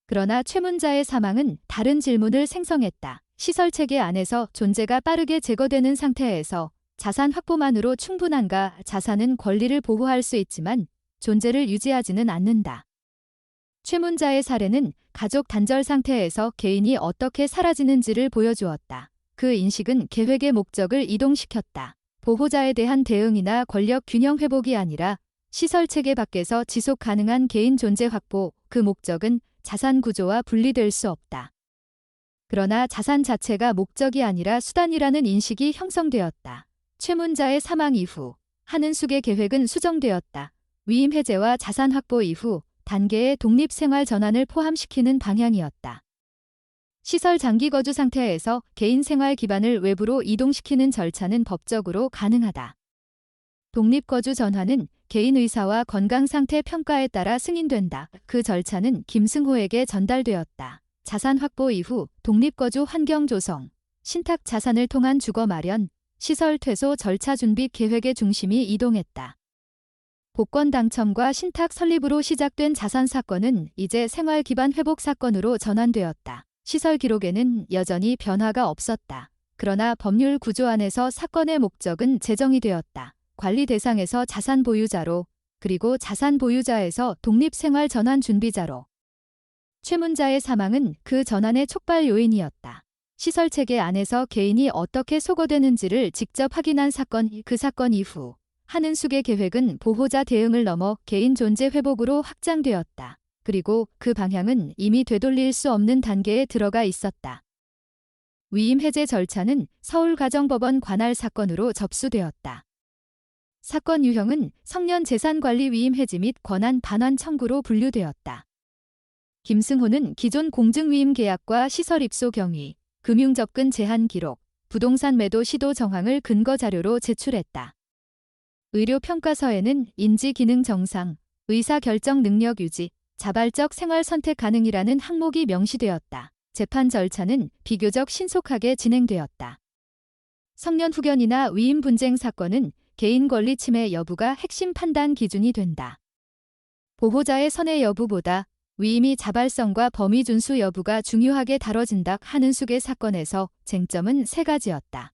그러나 최문자의 사망은 다른 질문을 생성했다. 시설 체계 안에서 존재가 빠르게 제거되는 상태에서 자산 확보만으로 충분한가? 자산은 권리를 보호할 수 있지만 존재를 유지하지는 않는다. 최문자의 사례는 가족 단절 상태에서 개인이 어떻게 사라지는지를 보여주었다. 그 인식은 계획의 목적을 이동시켰다. 보호자에 대한 대응이나 권력 균형 회복이 아니라 시설 체계 밖에서 지속 가능한 개인 존재 확보, 그 목적은 자산 구조와 분리될 수 없다. 그러나 자산 자체가 목적이 아니라 수단이라는 인식이 형성되었다. 최문자의 사망 이후 한은숙의 계획은 수정되었다. 위임 해제와 자산 확보 이후 단계의 독립 생활 전환을 포함시키는 방향이었다. 시설 장기 거주 상태에서 개인 생활 기반을 외부로 이동시키는 절차는 법적으로 가능하다. 독립 거주 전환은 개인 의사와 건강 상태 평가에 따라 승인된다. 그 절차는 김승호에게 전달되었다. 자산 확보 이후 독립 거주 환경 조성, 신탁 자산을 통한 주거 마련, 시설 퇴소 절차 준비 계획의 중심이 이동했다. 복권 당첨과 신탁 설립으로 시작된 자산 사건은 이제 생활 기반 회복 사건으로 전환되었다. 시설 기록에는 여전히 변화가 없었다. 그러나 법률 구조 안에서 사건의 목적은 재정이 되었다. 관리 대상에서 자산 보유자로, 그리고 자산 보유자에서 독립 생활 전환 준비자로. 최문자의 사망은 그 전환의 촉발 요인이었다. 시설 체계 안에서 개인이 어떻게 소거되는지를 직접 확인한 사건, 그 사건 이후 한은숙의 계획은 보호자 대응을 넘어 개인 존재 회복으로 확장되었다. 그리고 그 방향은 이미 되돌릴 수 없는 단계에 들어가 있었다. 위임 해제 절차는 서울가정법원 관할 사건으로 접수되었다. 사건 유형은 성년 재산관리 위임 해지 및 권한 반환 청구로 분류되었다. 김승호는 기존 공증위임 계약과 시설 입소 경위, 금융접근 제한 기록, 부동산 매도 시도 정황을 근거 자료로 제출했다. 의료평가서에는 인지기능 정상, 의사결정 능력 유지, 자발적 생활 선택 가능이라는 항목이 명시되었다. 재판 절차는 비교적 신속하게 진행되었다. 성년 후견이나 위임 분쟁 사건은 개인 권리 침해 여부가 핵심 판단 기준이 된다. 보호자의 선의 여부보다 위임이 자발성과 범위 준수 여부가 중요하게 다뤄진다. 한은숙의 사건에서 쟁점은 세 가지였다.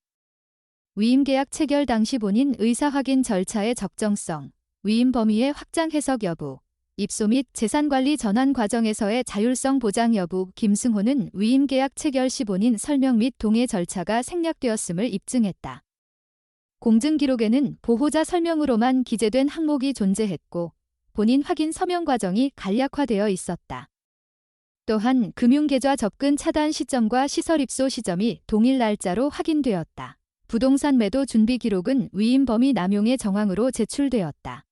위임 계약 체결 당시 본인 의사 확인 절차의 적정성, 위임 범위의 확장 해석 여부, 입소 및 재산관리 전환 과정에서의 자율성 보장 여부. 김승호는 위임 계약 체결 시 본인 설명 및 동의 절차가 생략되었음을 입증했다. 공증 기록에는 보호자 설명으로만 기재된 항목이 존재했고 본인 확인 서명 과정이 간략화되어 있었다. 또한 금융계좌 접근 차단 시점과 시설 입소 시점이 동일 날짜로 확인되었다. 부동산 매도 준비 기록은 위임 범위 남용의 정황으로 제출되었다.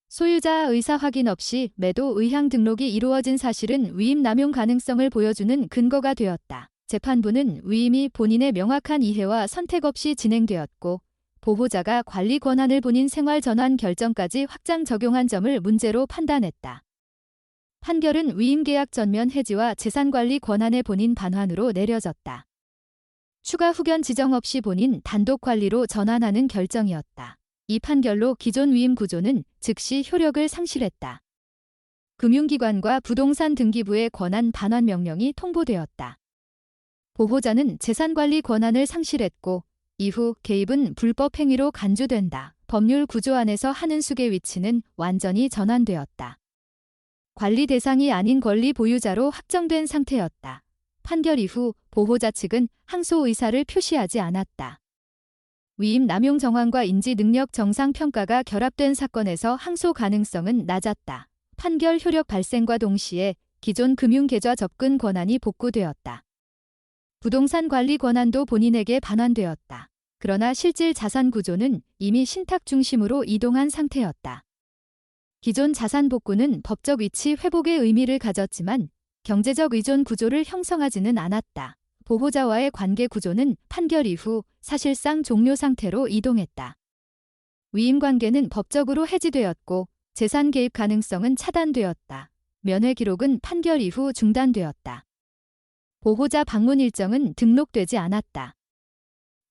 소유자 의사 확인 없이 매도 의향 등록이 이루어진 사실은 위임 남용 가능성을 보여주는 근거가 되었다. 재판부는 위임이 본인의 명확한 이해와 선택 없이 진행되었고 보호자가 관리 권한을 본인 생활 전환 결정까지 확장 적용한 점을 문제로 판단했다. 판결은 위임 계약 전면 해지와 재산관리 권한의 본인 반환으로 내려졌다. 추가 후견 지정 없이 본인 단독 관리로 전환하는 결정이었다. 이 판결로 기존 위임 구조는 즉시 효력을 상실했다. 금융기관과 부동산 등기부의 권한 반환 명령이 통보되었다. 보호자는 재산관리 권한을 상실했고 이후 개입은 불법 행위로 간주된다. 법률 구조 안에서 한은숙의 위치는 완전히 전환되었다. 관리 대상이 아닌 권리 보유자로 확정된 상태였다. 판결 이후 보호자 측은 항소 의사를 표시하지 않았다. 위임 남용 정황과 인지 능력 정상 평가가 결합된 사건에서 항소 가능성은 낮았다. 판결 효력 발생과 동시에 기존 금융계좌 접근 권한이 복구되었다. 부동산 관리 권한도 본인에게 반환되었다. 그러나 실질 자산 구조는 이미 신탁 중심으로 이동한 상태였다. 기존 자산 복구는 법적 위치 회복의 의미를 가졌지만 경제적 의존 구조를 형성하지는 않았다. 보호자와의 관계 구조는 판결 이후 사실상 종료 상태로 이동했다. 위임 관계는 법적으로 해지되었고 재산 개입 가능성은 차단되었다. 면회 기록은 판결 이후 중단되었다. 보호자 방문 일정은 등록되지 않았다.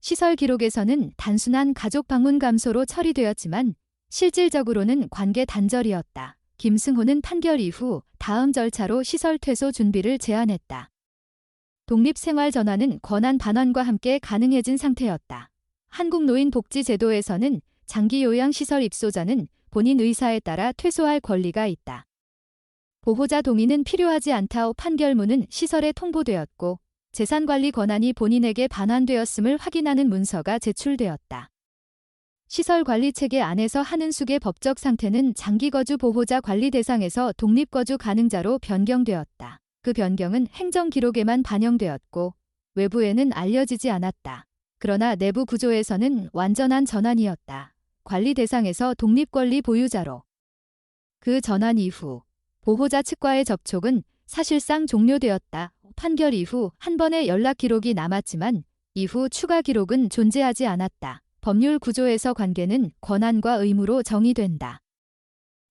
시설 기록에서는 단순한 가족 방문 감소로 처리되었지만 실질적으로는 관계 단절이었다. 김승호는 판결 이후 다음 절차로 시설 퇴소 준비를 제안했다. 독립생활 전환은 권한 반환과 함께 가능해진 상태였다. 한국노인복지제도에서는 장기요양시설 입소자는 본인 의사에 따라 퇴소할 권리가 있다. 보호자 동의는 필요하지 않다. 판결문은 시설에 통보되었고 재산관리 권한이 본인에게 반환되었음을 확인하는 문서가 제출되었다. 시설관리체계 안에서 한은숙의 법적 상태는 장기거주 보호자 관리 대상에서 독립거주 가능자로 변경되었다. 그 변경은 행정 기록에만 반영되었고 외부에는 알려지지 않았다. 그러나 내부 구조에서는 완전한 전환이었다. 관리 대상에서 독립권리 보유자로. 그 전환 이후 보호자 측과의 접촉은 사실상 종료되었다. 판결 이후 한 번의 연락 기록이 남았지만 이후 추가 기록은 존재하지 않았다. 법률 구조에서 관계는 권한과 의무로 정의된다.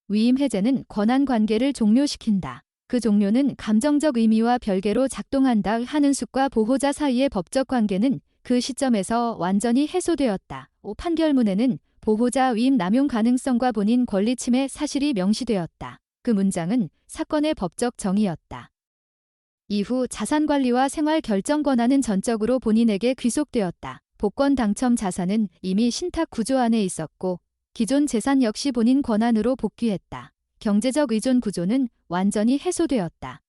위임 해제는 권한 관계를 종료시킨다. 그 종료는 감정적 의미와 별개로 작동한다. 한은숙과 보호자 사이의 법적 관계는 그 시점에서 완전히 해소되었다. 판결문에는 보호자 위임 남용 가능성과 본인 권리 침해 사실이 명시되었다. 그 문장은 사건의 법적 정의였다. 이후 자산관리와 생활 결정 권한은 전적으로 본인에게 귀속되었다. 복권 당첨 자산은 이미 신탁 구조 안에 있었고 기존 재산 역시 본인 권한으로 복귀했다. 경제적 의존 구조는 완전히 해소되었다.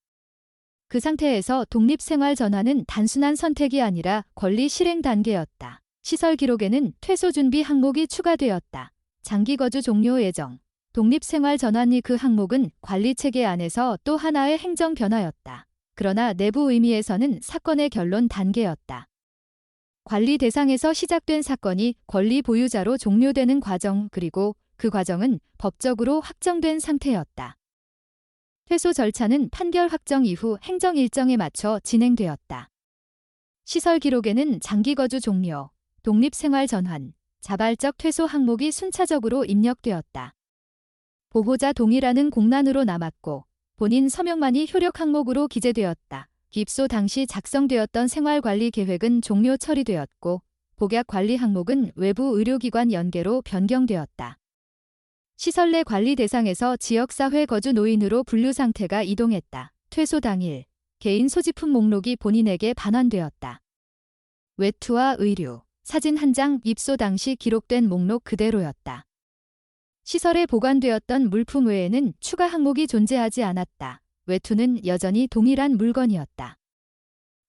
그 상태에서 독립생활 전환은 단순한 선택이 아니라 권리 실행 단계였다. 시설 기록에는 퇴소 준비 항목이 추가되었다. 장기 거주 종료 예정. 독립생활 전환이 그 항목은 관리 체계 안에서 또 하나의 행정 변화였다. 그러나 내부 의미에서는 사건의 결론 단계였다. 관리 대상에서 시작된 사건이 권리 보유자로 종료되는 과정 그리고 그 과정은 법적으로 확정된 상태였다. 퇴소 절차는 판결 확정 이후 행정 일정에 맞춰 진행되었다. 시설 기록에는 장기 거주 종료, 독립생활 전환, 자발적 퇴소 항목이 순차적으로 입력되었다. 보호자 동의라는 공란으로 남았고 본인 서명만이 효력 항목으로 기재되었다. 입소 당시 작성되었던 생활관리 계획은 종료 처리되었고 복약 관리 항목은 외부 의료기관 연계로 변경되었다. 시설 내 관리 대상에서 지역사회 거주 노인으로 분류 상태가 이동했다. 퇴소 당일 개인 소지품 목록이 본인에게 반환되었다. 외투와 의류, 사진 한 장 입소 당시 기록된 목록 그대로였다. 시설에 보관되었던 물품 외에는 추가 항목이 존재하지 않았다. 외투는 여전히 동일한 물건이었다.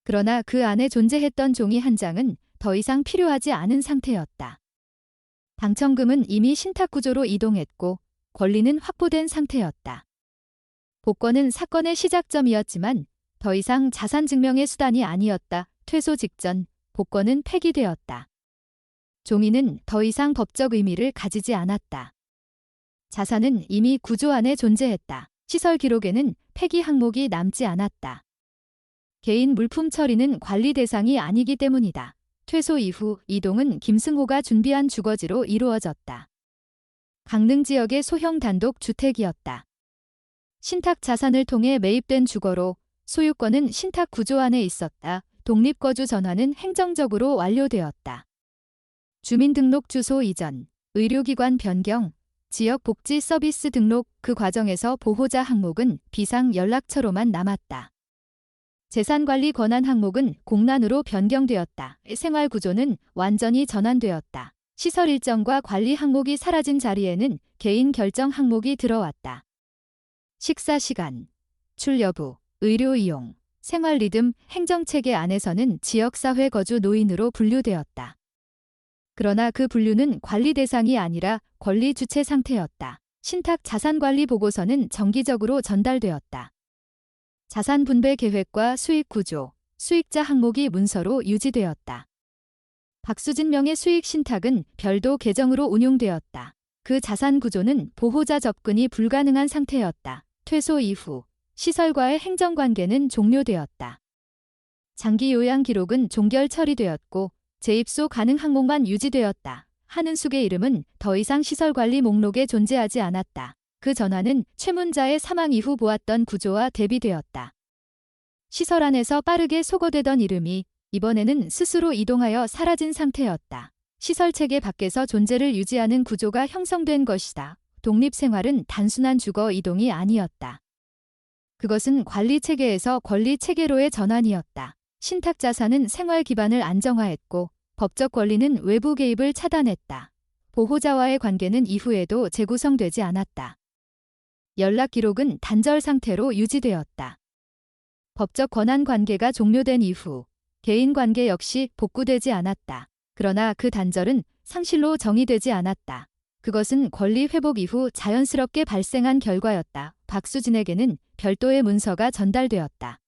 그러나 그 안에 존재했던 종이 한 장은 더 이상 필요하지 않은 상태였다. 당첨금은 이미 신탁구조로 이동했고 권리는 확보된 상태였다. 복권은 사건의 시작점이었지만 더 이상 자산 증명의 수단이 아니었다. 퇴소 직전 복권은 폐기되었다. 종이는 더 이상 법적 의미를 가지지 않았다. 자산은 이미 구조 안에 존재했다. 시설 기록에는 폐기 항목이 남지 않았다. 개인 물품 처리는 관리 대상이 아니기 때문이다. 퇴소 이후 이동은 김승호가 준비한 주거지로 이루어졌다. 강릉 지역의 소형 단독 주택이었다. 신탁 자산을 통해 매입된 주거로 소유권은 신탁 구조 안에 있었다. 독립거주 전환은 행정적으로 완료되었다. 주민등록 주소 이전, 의료기관 변경, 지역복지 서비스 등록 그 과정에서 보호자 항목은 비상 연락처로만 남았다. 재산관리 권한 항목은 공란으로 변경되었다. 생활구조는 완전히 전환되었다. 시설 일정과 관리 항목이 사라진 자리에는 개인 결정 항목이 들어왔다. 식사 시간, 출 여부, 의료 이용, 생활 리듬, 행정체계 안에서는 지역사회 거주 노인으로 분류되었다. 그러나 그 분류는 관리 대상이 아니라 권리 주체 상태였다. 신탁 자산관리 보고서는 정기적으로 전달되었다. 자산 분배 계획과 수익 구조, 수익자 항목이 문서로 유지되었다. 박수진 명의 수익 신탁은 별도 계정으로 운용되었다. 그 자산 구조는 보호자 접근이 불가능한 상태였다. 퇴소 이후 시설과의 행정관계는 종료되었다. 장기 요양 기록은 종결 처리되었고 재입소 가능 항목만 유지되었다. 한은숙의 이름은 더 이상 시설관리 목록에 존재하지 않았다. 그 전환은 최문자의 사망 이후 보았던 구조와 대비되었다. 시설 안에서 빠르게 소거되던 이름이 이번에는 스스로 이동하여 사라진 상태였다. 시설 체계 밖에서 존재를 유지하는 구조가 형성된 것이다. 독립생활은 단순한 주거 이동이 아니었다. 그것은 관리 체계에서 권리 체계로의 전환이었다. 신탁 자산은 생활 기반을 안정화했고 법적 권리는 외부 개입을 차단했다. 보호자와의 관계는 이후에도 재구성되지 않았다. 연락 기록은 단절 상태로 유지되었다. 법적 권한 관계가 종료된 이후 개인 관계 역시 복구되지 않았다. 그러나 그 단절은 상실로 정의되지 않았다. 그것은 권리 회복 이후 자연스럽게 발생한 결과였다. 박수진에게는 별도의 문서가 전달되었다.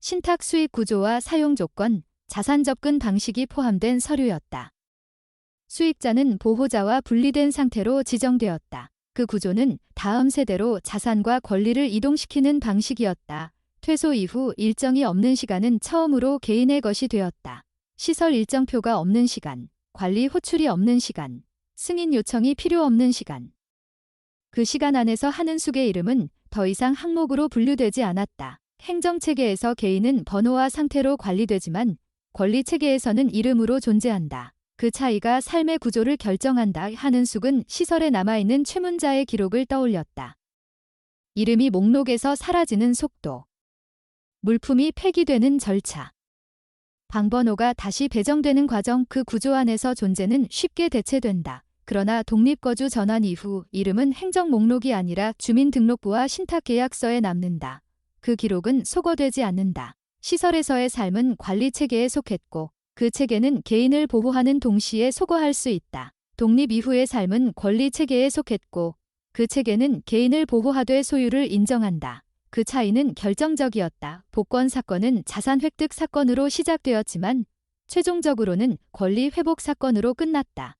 신탁 수익 구조와 사용 조건, 자산 접근 방식이 포함된 서류였다. 수익자는 보호자와 분리된 상태로 지정되었다. 그 구조는 다음 세대로 자산과 권리를 이동시키는 방식이었다. 퇴소 이후 일정이 없는 시간은 처음으로 개인의 것이 되었다. 시설 일정표가 없는 시간, 관리 호출이 없는 시간, 승인 요청이 필요 없는 시간. 그 시간 안에서 한은숙의 이름은 더 이상 항목으로 분류되지 않았다. 행정체계에서 개인은 번호와 상태로 관리되지만 권리체계에서는 이름으로 존재한다. 그 차이가 삶의 구조를 결정한다. 한은숙은 시설에 남아있는 최문자의 기록을 떠올렸다. 이름이 목록에서 사라지는 속도, 물품이 폐기되는 절차, 방번호가 다시 배정되는 과정, 그 구조 안에서 존재는 쉽게 대체된다. 그러나 독립거주 전환 이후 이름은 행정 목록이 아니라 주민등록부와 신탁계약서에 남는다. 그 기록은 소거되지 않는다. 시설에서의 삶은 관리체계에 속했고 그 체계는 개인을 보호하는 동시에 소거할 수 있다. 독립 이후의 삶은 권리체계에 속했고 그 체계는 개인을 보호하되 소유를 인정한다. 그 차이는 결정적이었다. 복권 사건은 자산 획득 사건으로 시작되었지만 최종적으로는 권리 회복 사건으로 끝났다.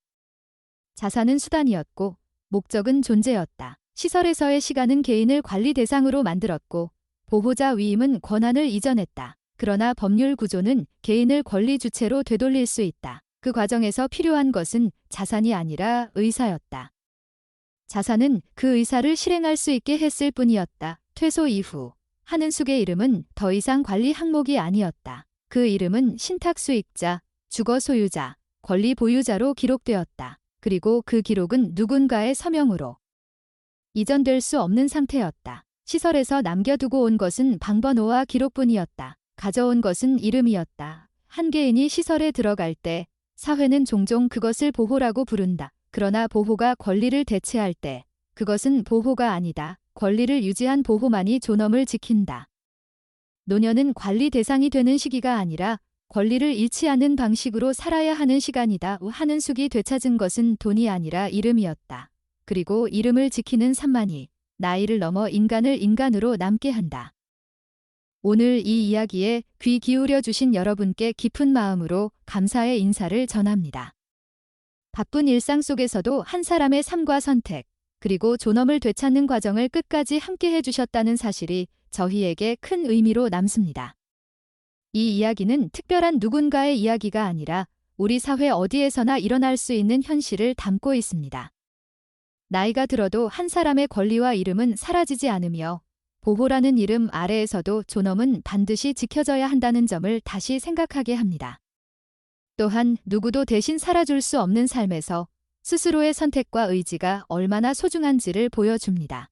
자산은 수단이었고 목적은 존재였다. 시설에서의 시간은 개인을 관리 대상으로 만들었고 보호자 위임은 권한을 이전했다. 그러나 법률 구조는 개인을 권리 주체로 되돌릴 수 있다. 그 과정에서 필요한 것은 자산이 아니라 의사였다. 자산은 그 의사를 실행할 수 있게 했을 뿐이었다. 퇴소 이후 한은숙의 이름은 더 이상 관리 항목이 아니었다. 그 이름은 신탁 수익자, 주거 소유자, 권리 보유자로 기록되었다. 그리고 그 기록은 누군가의 서명으로 이전될 수 없는 상태였다. 시설에서 남겨두고 온 것은 방번호와 기록뿐이었다. 가져온 것은 이름이었다. 한 개인이 시설에 들어갈 때 사회는 종종 그것을 보호라고 부른다. 그러나 보호가 권리를 대체할 때 그것은 보호가 아니다. 권리를 유지한 보호만이 존엄을 지킨다. 노년은 관리 대상이 되는 시기가 아니라 권리를 잃지 않는 방식으로 살아야 하는 시간이다. 한은숙이 되찾은 것은 돈이 아니라 이름이었다. 그리고 이름을 지키는 산만이 나이를 넘어 인간을 인간으로 남게 한다. 오늘 이 이야기에 귀 기울여 주신 여러분께 깊은 마음으로 감사의 인사를 전합니다. 바쁜 일상 속에서도 한 사람의 삶과 선택, 그리고 존엄을 되찾는 과정을 끝까지 함께 해주셨다는 사실이 저희에게 큰 의미로 남습니다. 이 이야기는 특별한 누군가의 이야기가 아니라 우리 사회 어디에서나 일어날 수 있는 현실을 담고 있습니다. 나이가 들어도 한 사람의 권리와 이름은 사라지지 않으며 보호라는 이름 아래에서도 존엄은 반드시 지켜져야 한다는 점을 다시 생각하게 합니다. 또한 누구도 대신 살아줄 수 없는 삶에서 스스로의 선택과 의지가 얼마나 소중한지를 보여줍니다.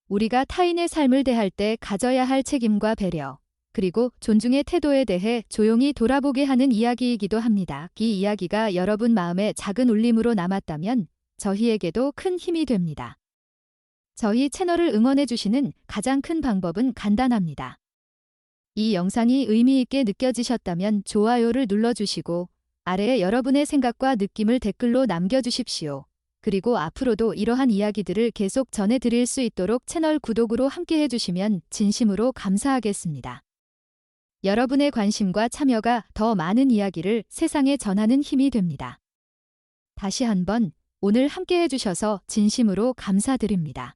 우리가 타인의 삶을 대할 때 가져야 할 책임과 배려, 그리고 존중의 태도에 대해 조용히 돌아보게 하는 이야기이기도 합니다. 이 이야기가 여러분 마음에 작은 울림으로 남았다면 저희에게도 큰 힘이 됩니다. 저희 채널을 응원해주시는 가장 큰 방법은 간단합니다. 이 영상이 의미 있게 느껴지셨다면 좋아요를 눌러주시고 아래에 여러분의 생각과 느낌을 댓글로 남겨주십시오. 그리고 앞으로도 이러한 이야기들을 계속 전해드릴 수 있도록 채널 구독으로 함께 해주시면 진심으로 감사하겠습니다. 여러분의 관심과 참여가 더 많은 이야기를 세상에 전하는 힘이 됩니다. 다시 한번 오늘 함께 해주셔서 진심으로 감사드립니다.